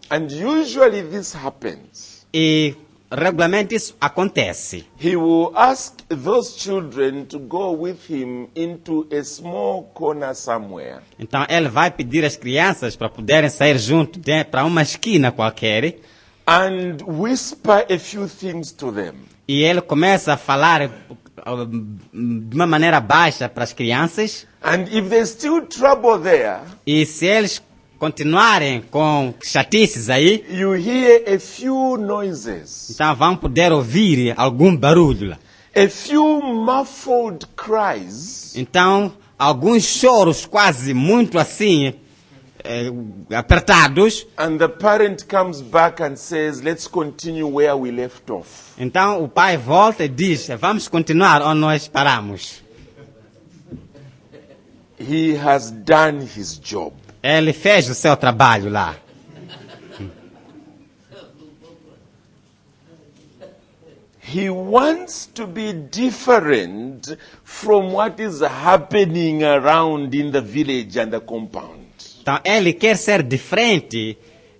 And usually this happens. E regularmente isso acontece. He will ask those children to go with him into a small corner somewhere. Então ele vai pedir às crianças para poderem sair junto para uma esquina qualquer And whisper a few things to them. e ele começa a falar de uma maneira baixa para as crianças And if there's still trouble there, e se eles continuarem com chatices aí, you hear a few noises, então vão poder ouvir algum barulho lá. a few muffled cries, Então, alguns choros quase muito assim, apertados. And the parent comes back and says, let's continue where we left off. Então o pai volta e diz, vamos continuar onde nós paramos. He has done his job. Ele fez o seu trabalho lá. He wants to be different from what is happening around in the village and the compound. Então ele quer ser diferente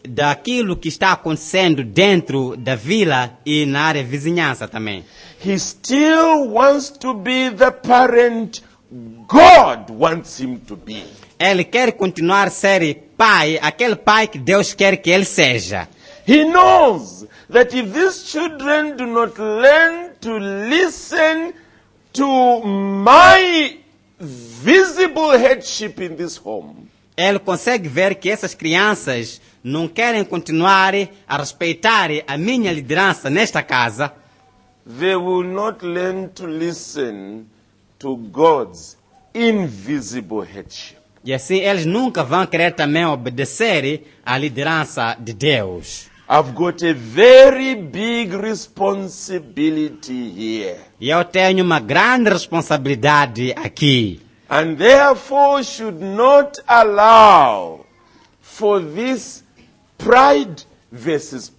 daquilo que está acontecendo dentro da vila e na área vizinhança também. He still wants to be the parent God wants him to be. Ele quer continuar a ser pai, aquele pai que Deus quer que ele seja. He knows that if these children do not learn to listen to my visible headship in this home, Ele consegue ver que essas crianças não querem continuar a respeitar a minha liderança nesta casa. they will not learn to listen to God's invisible headship. E assim eles nunca vão querer também obedecer à liderança de Deus. I've got a very big responsibility here. E eu tenho uma grande responsabilidade aqui. And therefore should not allow for this pride versus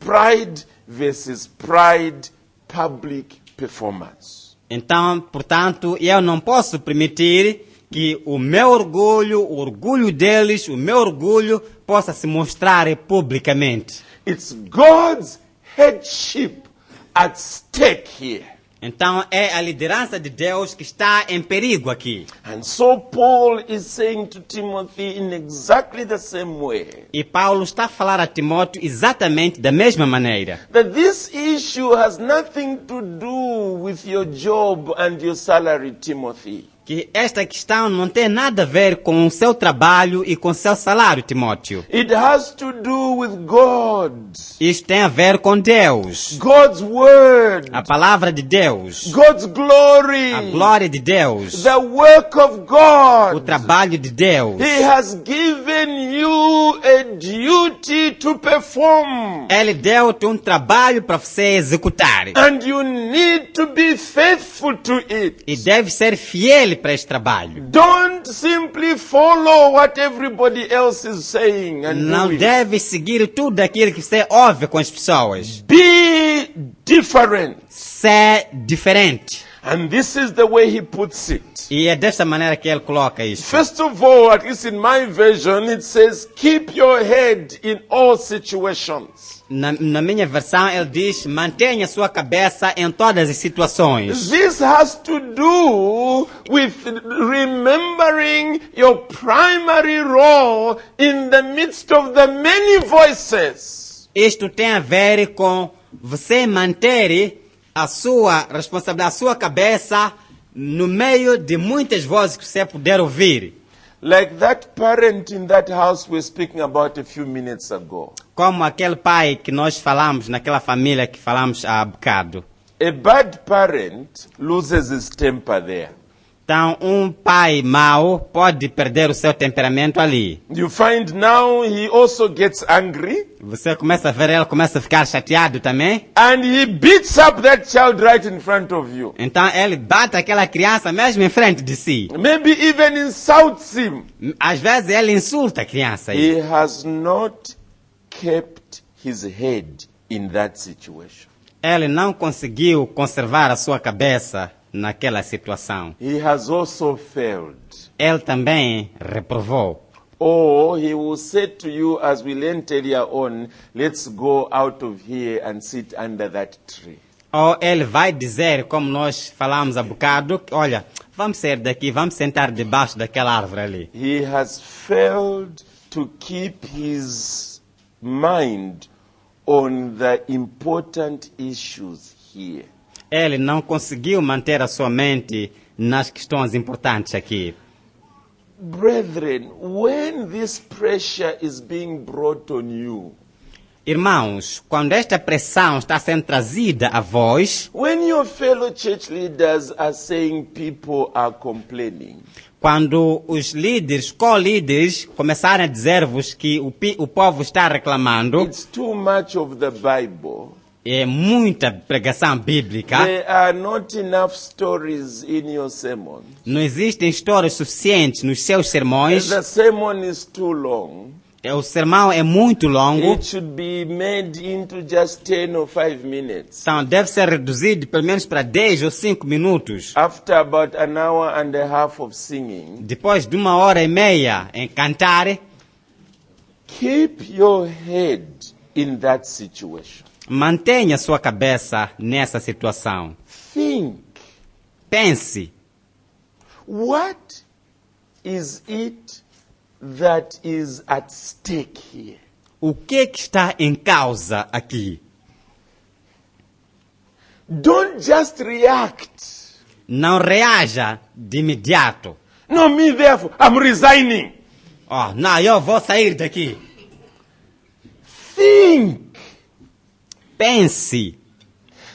pride public performance. Então, portanto, eu não posso permitir que o meu orgulho, o orgulho deles, o meu orgulho possa se mostrar publicamente. It's God's headship at stake here. Então, é a liderança de Deus que está em perigo aqui. And so Paul is saying to Timothy in exactly the same way E Paulo está a falar a Timóteo exatamente da mesma maneira. that this issue has nothing to do with your job and your salary, Timothy. Que esta questão não tem nada a ver com o seu trabalho e com o seu salário, Timóteo. It has to do with God, Isto tem a ver com Deus. God's word, A palavra de Deus. God's glory, A glória de Deus. the work of O God. trabalho de Deus. He has given you a duty to perform. Ele deu-te um trabalho para você executar. And you need to be faithful to it. E deve ser fiel para este trabalho. Don't simply follow what everybody else is saying and Não doing. deve seguir tudo aquilo que você ouve com as pessoas. Be different. Ser diferente. And this is the way he puts it. E é desta maneira que ele coloca isso. First of all, at least in my version, it says, keep your head in all situations. Na minha versão, ele diz, mantenha sua cabeça em todas as situações. This has to do with remembering your primary role in the midst of the many voices. Isto tem a ver com você manter a sua responsabilidade, a sua cabeça no meio de muitas vozes que você puder ouvir. Like that parent in that house we were speaking about a few minutes ago. Como aquele pai que nós falamos, naquela família que falamos há bocado. A bad parent loses his temper there. Então, um pai mau pode perder o seu temperamento ali. You find now he also gets angry Você começa a ver ele, começa a ficar chateado também. and he beats up that child right in front of you. Então, ele bate aquela criança mesmo em frente de si. Maybe even insults him. Às vezes, ele insulta a criança. He has not kept his head in that situation. Ele não conseguiu conservar a sua cabeça naquela situação. He has also failed. Ele também reprovou. Or he will say to you, as we learned earlier on, let's go out of here and sit under that tree. Ou ele vai dizer, como nós falamos há bocado, que, olha, vamos sair daqui, vamos sentar debaixo daquela árvore ali. He has failed to keep his mind on the important issues here. Ele não conseguiu manter a sua mente nas questões importantes aqui. Brethren, when this pressure is being brought on you, Irmãos, quando esta pressão está sendo trazida a vós, when your fellow church leaders are saying people are complaining, quando os líderes, co-líderes, começarem a dizer-vos que o povo está reclamando, it's too much of the Bible. é muita pregação bíblica, There are not enough stories in your sermon. não existem histórias suficientes nos seus sermões, The sermon is too long. o sermão é muito longo, It should be made into just 10 or 5 minutes. então deve ser reduzido pelo menos para 10 ou 5 minutos. After about an hour and a half of singing, Depois de 1h30 em cantar, keep your head in that situation. mantenha sua cabeça nessa situação. Think, Pense, what is it that is at stake here? o que está em causa aqui? Don't just react. Não reaja de imediato. No, me therefore, I'm resigning. Oh, não, eu vou sair daqui. Think. Pense.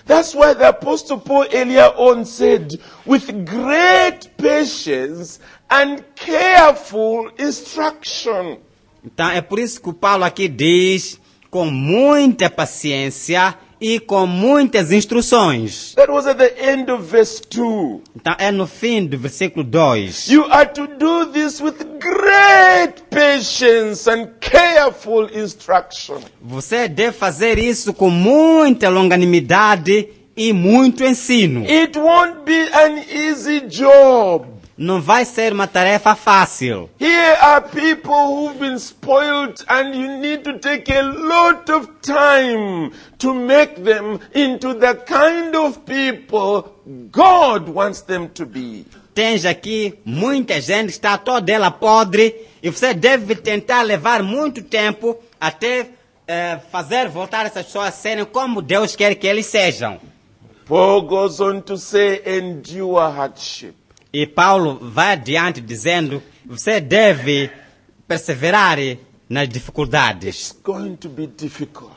That's why the Apostle Paul earlier on said, with great patience and careful instruction. Então é por isso que o Paulo aqui diz, com muita paciência e com muitas instruções. That was at the end of verse 2. Então é no fim do versículo 2. You are to do this with great patience and careful instruction. Você deve fazer isso com muita longanimidade e muito ensino. It won't be an easy job. Não vai ser uma tarefa fácil. Here are people who've been spoiled and you need to take a lot of time to make them into the kind of people God wants them to be. Tens aqui muita gente que está toda ela podre e você deve tentar levar muito tempo até fazer voltar essas pessoas a serem como Deus quer que eles sejam. Paul goes on to say, endure hardship. E Paulo vai adiante dizendo, você deve perseverar nas dificuldades. It's going to be difficult.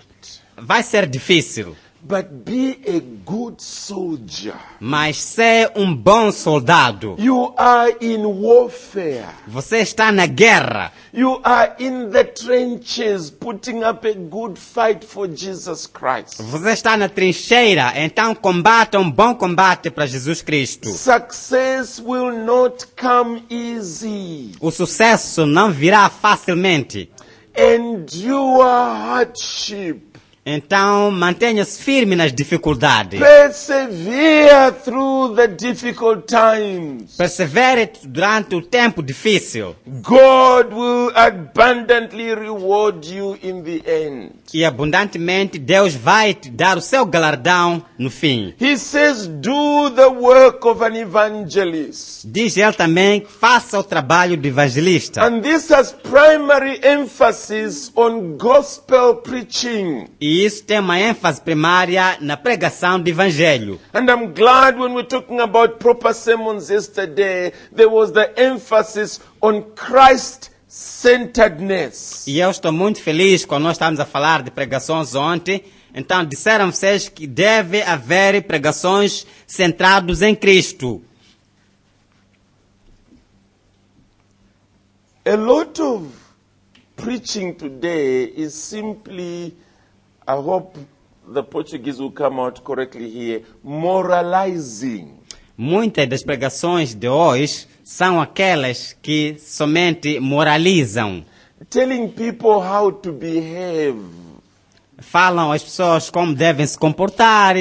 Vai ser difícil, But be a good soldier. mas ser um bom soldado. You are in warfare. Você está na guerra. You are in the trenches putting up a good fight for Jesus Christ. Você está na trincheira, então combata um bom combate para Jesus Cristo. Success will not come easy. O sucesso não virá facilmente. Endure hardship. Então mantenha-se firme nas dificuldades. Persevere through the difficult times. Persevere durante o tempo difícil. God will abundantly reward you in the end. E abundantemente Deus vai te dar o seu galardão no fim. He says, do the work of an evangelist. Diz ele também, faça o trabalho de evangelista. And this has primary emphasis on gospel preaching. E isso tem uma ênfase primária na pregação do evangelho. And I'm glad when we're talking about proper sermons yesterday, there was the emphasis on Christ-centeredness. E eu estou muito feliz quando nós estávamos a falar de pregações ontem. Então disseram vocês que deve haver pregações centradas em Cristo. A lot of preaching today is simply, I hope the Portuguese will come out correctly here, moralizing. Muitas das pregações de hoje são aquelas que somente moralizam. Telling people how to behave. Falam às pessoas como devem se comportar.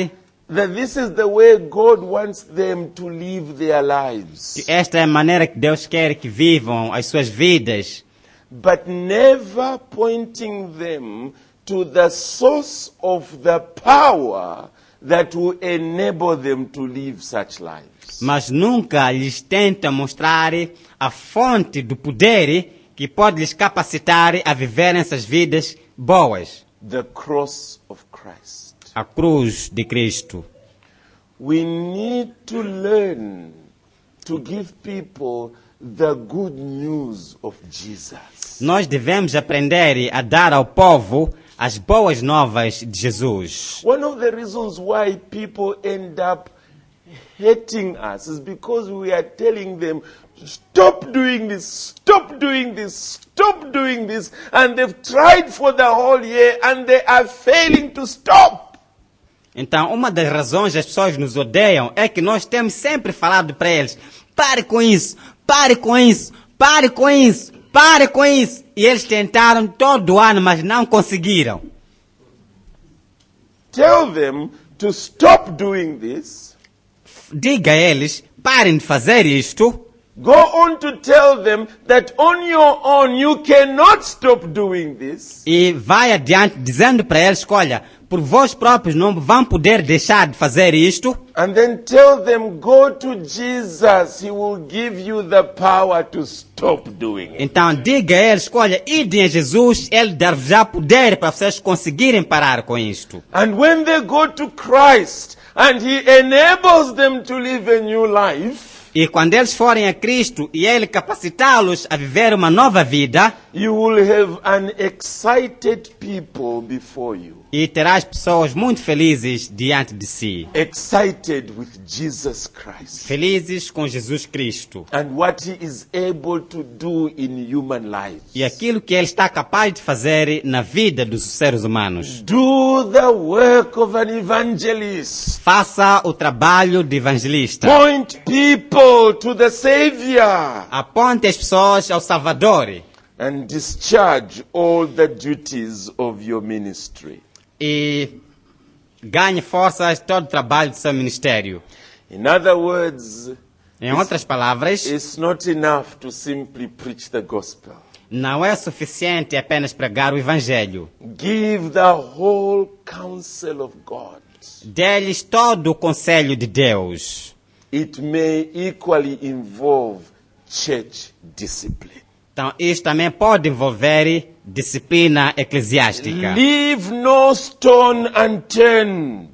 That this is the way God wants them to live their lives. Que esta é a maneira que Deus quer que vivam as suas vidas. But never pointing them to the source of the power that will enable them to live such lives. Mas nunca lhes tenta mostrar a fonte do poder que pode lhes capacitar a viver essas vidas boas. The cross of Christ. A cruz de Cristo. We need to learn to give people the good news of Jesus. Nós devemos aprender a dar ao povo as boas novas de Jesus. One of the reasons why people end up hating us is because we are telling them, stop doing this, stop doing this, stop doing this. And they've tried for the whole year and they are failing to stop. Então, uma das razões que as pessoas nos odeiam é que nós temos sempre falado para eles, pare com isso, pare com isso, pare com isso, pare com isso. E eles tentaram todo o ano, mas não conseguiram. Tell them to stop doing this. Diga a eles, parem de fazer isto. Go on to tell them that on your own you cannot stop doing this. E vai adiante dizendo para eles, olha, por vós próprios não vão poder deixar de fazer isto. And then tell them, go to Jesus. He will give you the power to stop doing it. Então diga a eles, olha, idem a Jesus, Ele dar-vos poder para vocês conseguirem parar com isto. And when they go to Christ and He enables them to live a new life, E quando eles forem a Cristo e Ele capacitá-los a viver uma nova vida, you will have an excited people before you. e terás pessoas muito felizes diante de si. Excited with Jesus Christ. Felizes com Jesus Cristo. And what He is able to do in human lives. E aquilo que Ele está capaz de fazer na vida dos seres humanos. Do the work of an evangelist. Faça o trabalho de evangelista. Point people to the Savior. Aponte as pessoas ao Salvador. And discharge all the duties of your ministry. E ganhe forças todo o trabalho do seu ministério. In other words, Em outras palavras, it's not enough to simply preach the gospel. não é suficiente apenas pregar o Evangelho. Give the whole counsel of God. Dê-lhes todo o conselho de Deus. It may equally involve church discipline. Então, isto também pode envolver disciplina eclesiástica. Leave no stone unturned.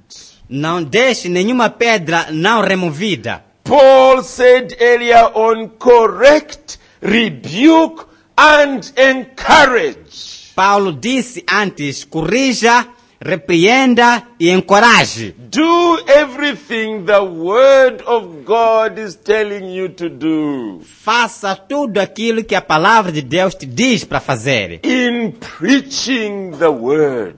Não deixe nenhuma pedra não removida. Paul said earlier on, correct, rebuke, and encourage. Paulo disse antes, corrija, repreenda e encoraje. Do everything the word of God is telling you to do. Faça tudo aquilo que a palavra de Deus te diz para fazer. In preaching the word.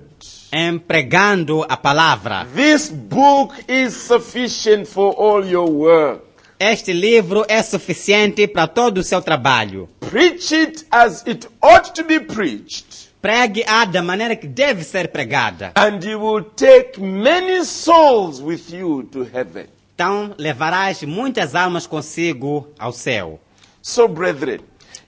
Empregando a palavra. This book is sufficient for all your work. Este livro é suficiente para todo o seu trabalho. Preach it as it ought to be preached. Pregue-a da maneira que deve ser pregada. And you will take many souls with you to heaven. Então levarás muitas almas consigo ao céu. So, brethren,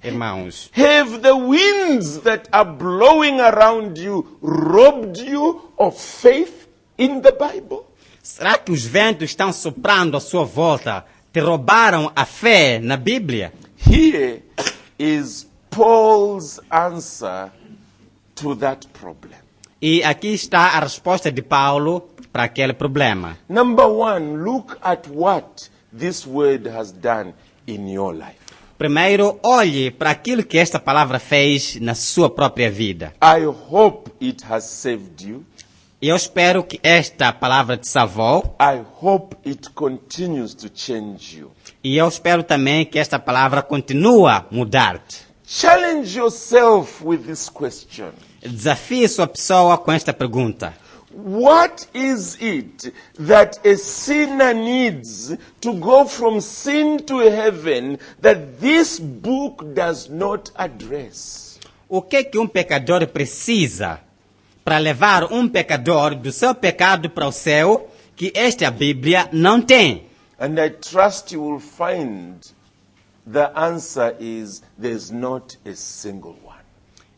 Irmãos, have the winds that are blowing around you robbed you of faith in the Bible? será que os ventos estão soprando à sua volta te roubaram a fé na Bíblia? Here is Paul's answer to that problem. E aqui está a resposta de Paulo para aquele problema. Number one, look at what this word has done in your life. Primeiro, olhe para aquilo que esta palavra fez na sua própria vida. I hope it has saved you. E eu espero que esta palavra te salvou. I hope it continues to change you. E eu espero também que esta palavra continue a mudar-te. Challenge yourself with this question. Desafie sua pessoa com esta pergunta. What is it that a sinner needs to go from sin to heaven that this book does not address? O que um pecador precisa para levar um pecador do seu pecado para o céu que esta Bíblia não tem? And I trust you will find the answer is there's not a single one.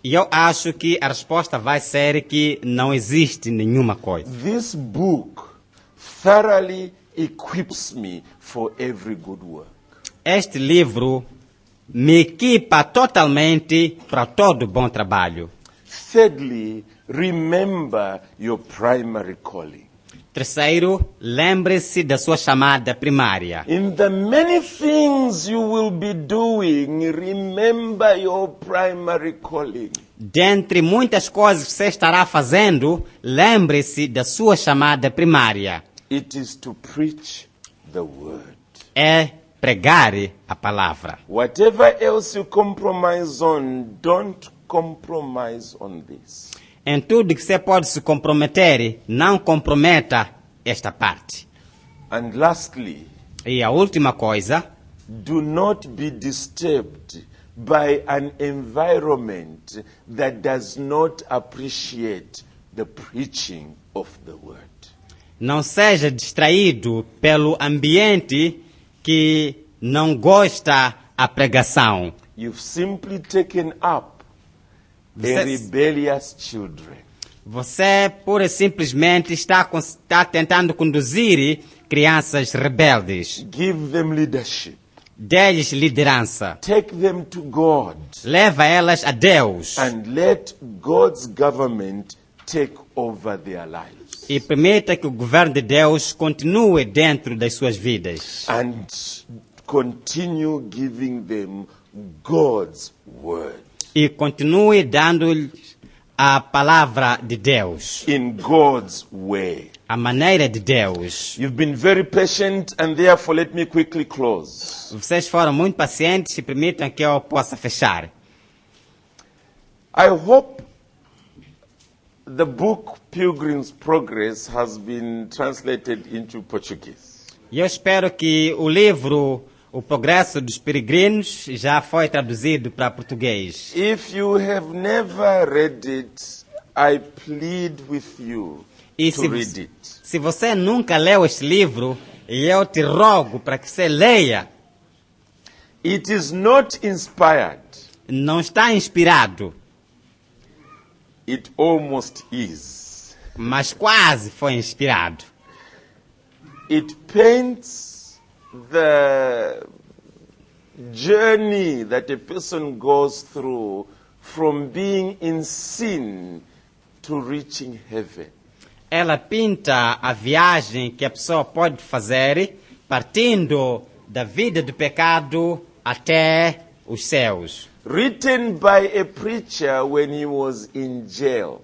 E eu acho que a resposta vai ser que não existe nenhuma coisa. This book thoroughly equips me for every good work. Este livro me equipa totalmente para todo bom trabalho. Thirdly, remember your primary calling. Terceiro, lembre-se da sua chamada primária. In the many things you will be doing, remember your primary calling. Dentre muitas coisas que você estará fazendo, lembre-se da sua chamada primária. It is to preach the word. É pregar a palavra. Whatever else you compromise on, don't compromise on this. Em tudo que você pode se comprometer, não comprometa esta parte. And lastly, E a última coisa, do not be disturbed by an environment that does not appreciate the preaching of the word. não seja distraído pelo ambiente que não gosta a pregação. You've simply taken up a Você- rebellious children. Você, pura e simplesmente, está tentando conduzir crianças rebeldes. Give them leadership. Dê-lhes liderança. Take them to God. Leva elas a Deus. And let God's government take over their lives. E permita que o governo de Deus continue dentro das suas vidas. And continue giving them God's word. E continue dando-lhes a palavra de Deus. In God's way. A maneira de Deus. You've been very patient, and therefore let me quickly close. Vocês foram muito pacientes e permitam que eu possa fechar. I hope the book Pilgrim's Progress has been translated into Portuguese. E eu espero que o livro O Progresso dos Peregrinos já foi traduzido para português. If you have never read it, I plead with you E to read it. se você nunca leu este livro, eu te rogo para que você leia. It is not inspired. Não está inspirado, It almost is. mas quase foi inspirado. It paints the journey that a person goes through from being in sin to reaching heaven. Ela pinta a viagem que a pessoa pode fazer partindo da vida do pecado até os céus. Written by a preacher when he was in jail.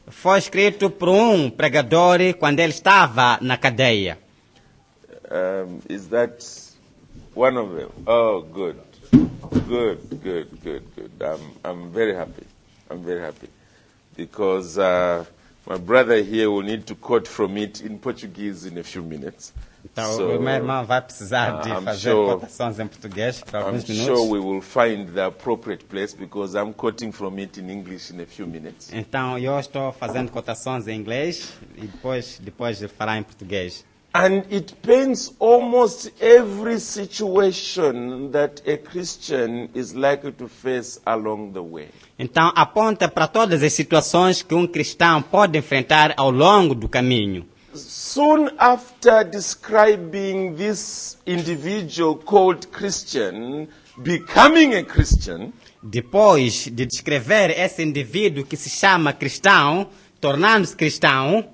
Foi escrito por um pregador quando ele estava na cadeia. Is that one of them? Oh, good. Good. I'm very happy. I'm very happy. Because my brother here will need to quote from it in Portuguese in a few minutes. Então, So, o meu irmão vai precisar de I'm fazer sure- cotações em português por I'm alguns sure minutos. we will find the appropriate place because I'm quoting from it in English in a few minutes. Então, eu estou fazendo cotações em inglês e depois ele fará em português. And it paints almost every situation that a Christian is likely to face along the way. Então, aponta para todas as situações que um cristão pode enfrentar ao longo do caminho. Soon after describing this individual called Christian becoming a Christian, Depois de descrever esse indivíduo que se chama cristão, tornando-se cristão,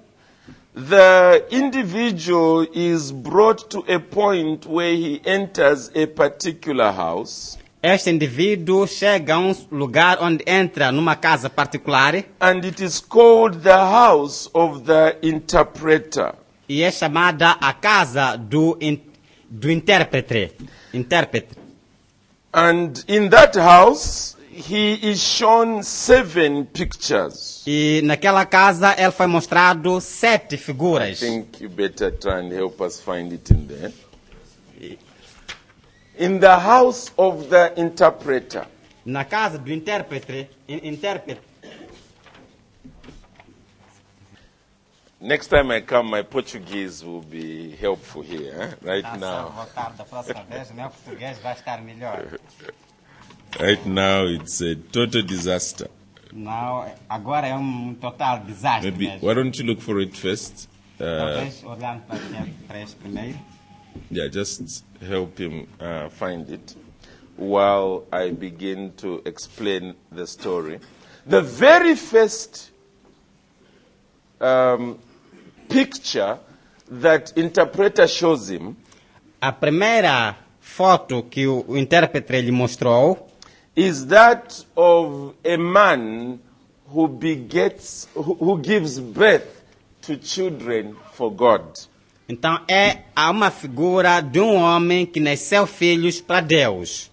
the individual is brought to a point where he enters a particular house, este indivíduo chega a um lugar onde entra numa casa particular and it is called the house of the interpreter. e é chamada a casa do intérprete. And in that house, he is shown 7 pictures. E naquela casa ele foi mostrado 7 I figuras. think you better try and help us find it in there. In the house of the interpreter, Na casa do intérprete. next time I come, my Portuguese will be helpful here. Right now, voltar da próxima vez, meu português vai estar melhor. right now it's a total disaster. Não, agora é total desastre Maybe mesmo. why don't you look for it first? Talvez olhando para este primeiro. Yeah, just help him find it while I begin to explain the story. The very first picture that interpreter shows him A primeira foto que o intérprete lhe mostrou is that of a man who who gives birth to children for God. então há uma figura de um homem que nasceu filhos para Deus.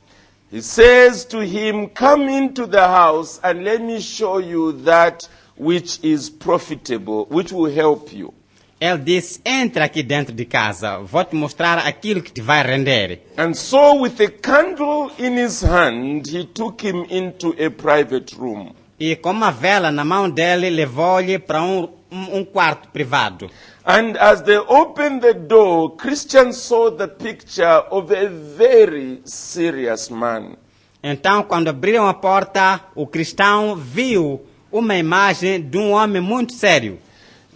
He says to him, come into the house and let me show you that which is profitable, which will help you. Ele disse, entra aqui dentro de casa, vou te mostrar aquilo que te vai render. And so with a candle in his hand, he took him into a private room. E com uma vela na mão dele, levou-lhe para um quarto privado. And as they opened the door, Christian saw the picture of a very serious man. Então, quando abriram a porta, o cristão viu uma imagem de um homem muito sério.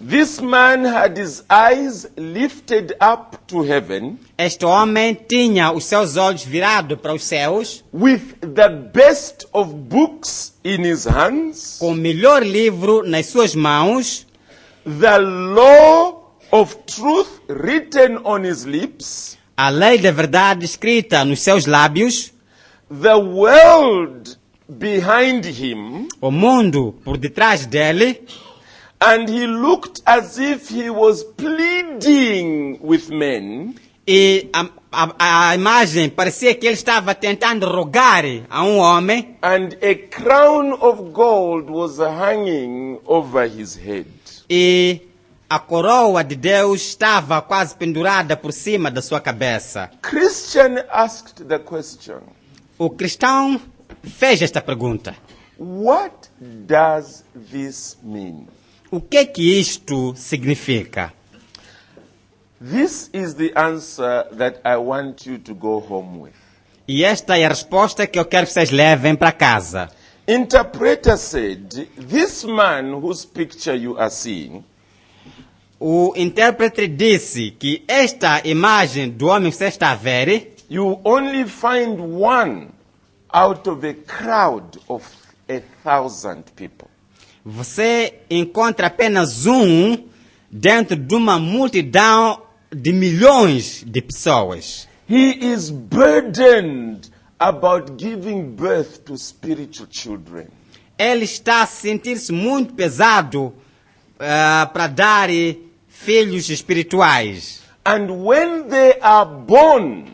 This man had his eyes lifted up to heaven Este homem tinha os seus olhos virados para os céus, with the best of books in his hands, com o melhor livro nas suas mãos, the law of truth written on his lips, a lei da verdade escrita nos seus lábios, the world behind him, o mundo por detrás dele, and he looked as if he was pleading with men. e a imagem parecia que ele estava tentando rogar a um homem, And a crown of gold was hanging over his head. e a coroa de Deus estava quase pendurada por cima da sua cabeça. Christian asked the question, O cristão fez esta pergunta. what does this mean? O que isto significa? This is the answer that I want you to go home with. E esta é a resposta que eu quero que vocês levem para casa. Interpreter said, this man whose picture you are seeing O intérprete disse que esta imagem do homem que você está a ver, you only find one out of a crowd of 1,000 people. você encontra apenas um dentro de uma multidão de milhões de pessoas. He is burdened about giving birth to spiritual children. Ele está a sentir-se muito pesado para dar filhos espirituais. And when they are born,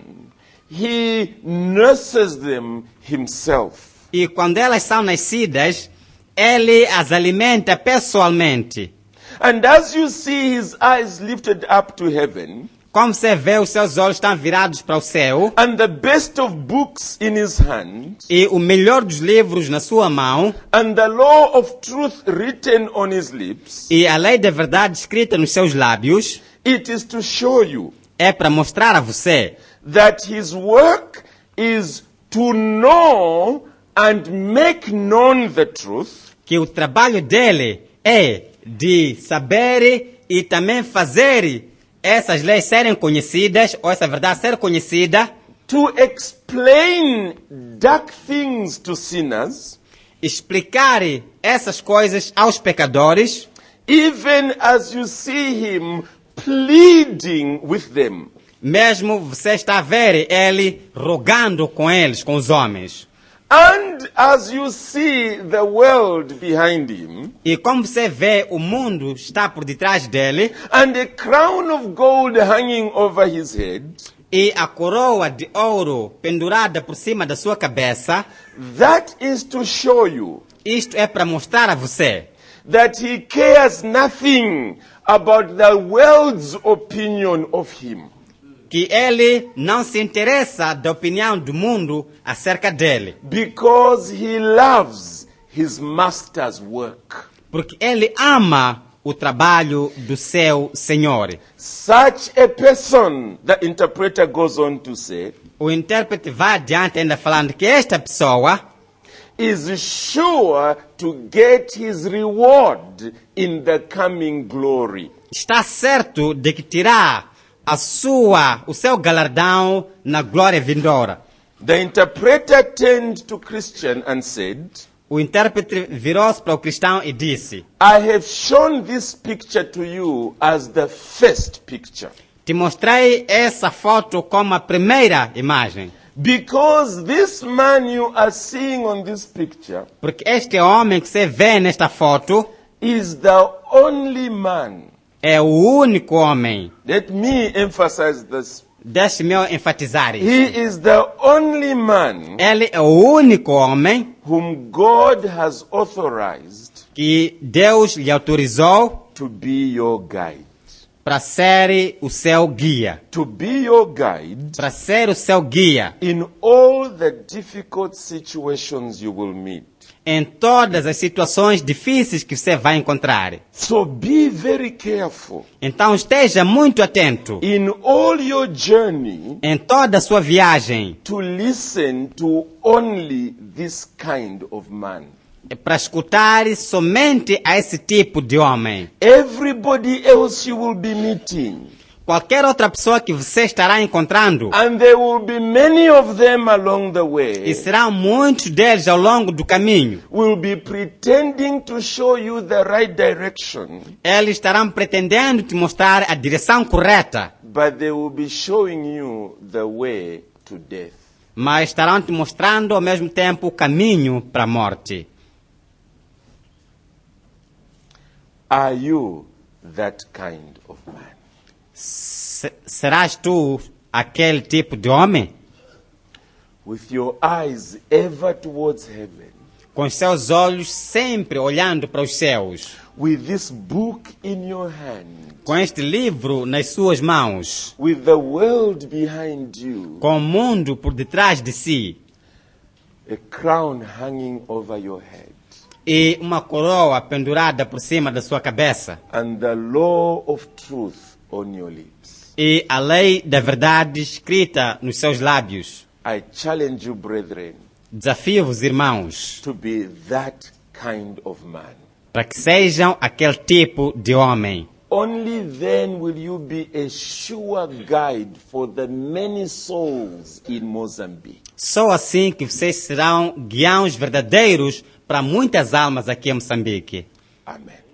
he nurses them himself. E quando elas são nascidas, ele as alimenta pessoalmente. And as you see his eyes lifted up to heaven, Como você vê, os seus olhos estão virados para o céu, and the best of books in his hand, e o melhor dos livros na sua mão, and the law of truth written on his lips, e a lei da verdade escrita nos seus lábios, it is to show you é para mostrar a você that his work is to know and make known the truth, que o trabalho dele é de saber e também fazer essas leis serem conhecidas, ou essa verdade ser conhecida, to explain dark things to sinners, explicar essas coisas aos pecadores, even as you see him pleading with them. mesmo você está a ver ele rogando com eles, com os homens. And as you see the world behind him, E como você vê, o mundo está por detrás dele, and a crown of gold hanging over his head, e a coroa de ouro pendurada por cima da sua cabeça, that is to show you isto é para mostrar a você that he cares nothing about the world's opinion of him. que ele não se interessa da opinião do mundo acerca dele, Because he loves his master's work. porque ele ama o trabalho do seu Senhor. Such a person, the interpreter goes on to say, O intérprete vai adiante ainda falando que esta pessoa is sure to get his reward in the coming glory. está certo de que terá o seu galardão na glória vindoura. The interpreter turned to Christian and said, O intérprete virou-se para o cristão e disse: I have shown this picture to you as the first picture. te mostrei essa foto como a primeira imagem. Because this man you are seeing on this picture Porque este homem que você vê nesta foto is the only man. é o único homem. Let me emphasize this. Deixe-me enfatizar isso. He is the only man Ele é o único homem whom God has authorized que Deus lhe autorizou to be your guide. para ser o seu guia. To be your guide Para ser o seu guia in all the difficult situations you will meet. em todas as situações difíceis que você vai encontrar. So be very careful Então esteja muito atento in all your journey em toda a sua viagem to listen to only this kind of man. para escutar somente a esse tipo de homem. Everybody else you will be meeting, Qualquer outra pessoa que você estará encontrando, and there will be many of them along the e way, serão muitos deles ao longo do caminho, will be pretending to show you the right direction, eles estarão pretendendo te mostrar a direção correta, but they will be showing you the way to death. mas estarão te mostrando ao mesmo tempo o caminho para a morte. Are you that kind of man? Serás tu aquele tipo de homem? With your eyes ever towards heaven, Com os seus olhos sempre olhando para os céus, with this book in your hand, com este livro nas suas mãos, with the world behind you, com o mundo por detrás de si, a crown hanging over your head, e uma coroa pendurada por cima da sua cabeça, and the law of truth on your lips. e a lei da verdade escrita nos seus lábios. I challenge you, brethren, Desafio-vos, irmãos, to be that kind of man. para que sejam aquele tipo de homem. Only then will you be a sure guide for the many souls in Mozambique. Só assim que vocês serão guiões verdadeiros para muitas almas aqui em Moçambique. Amen.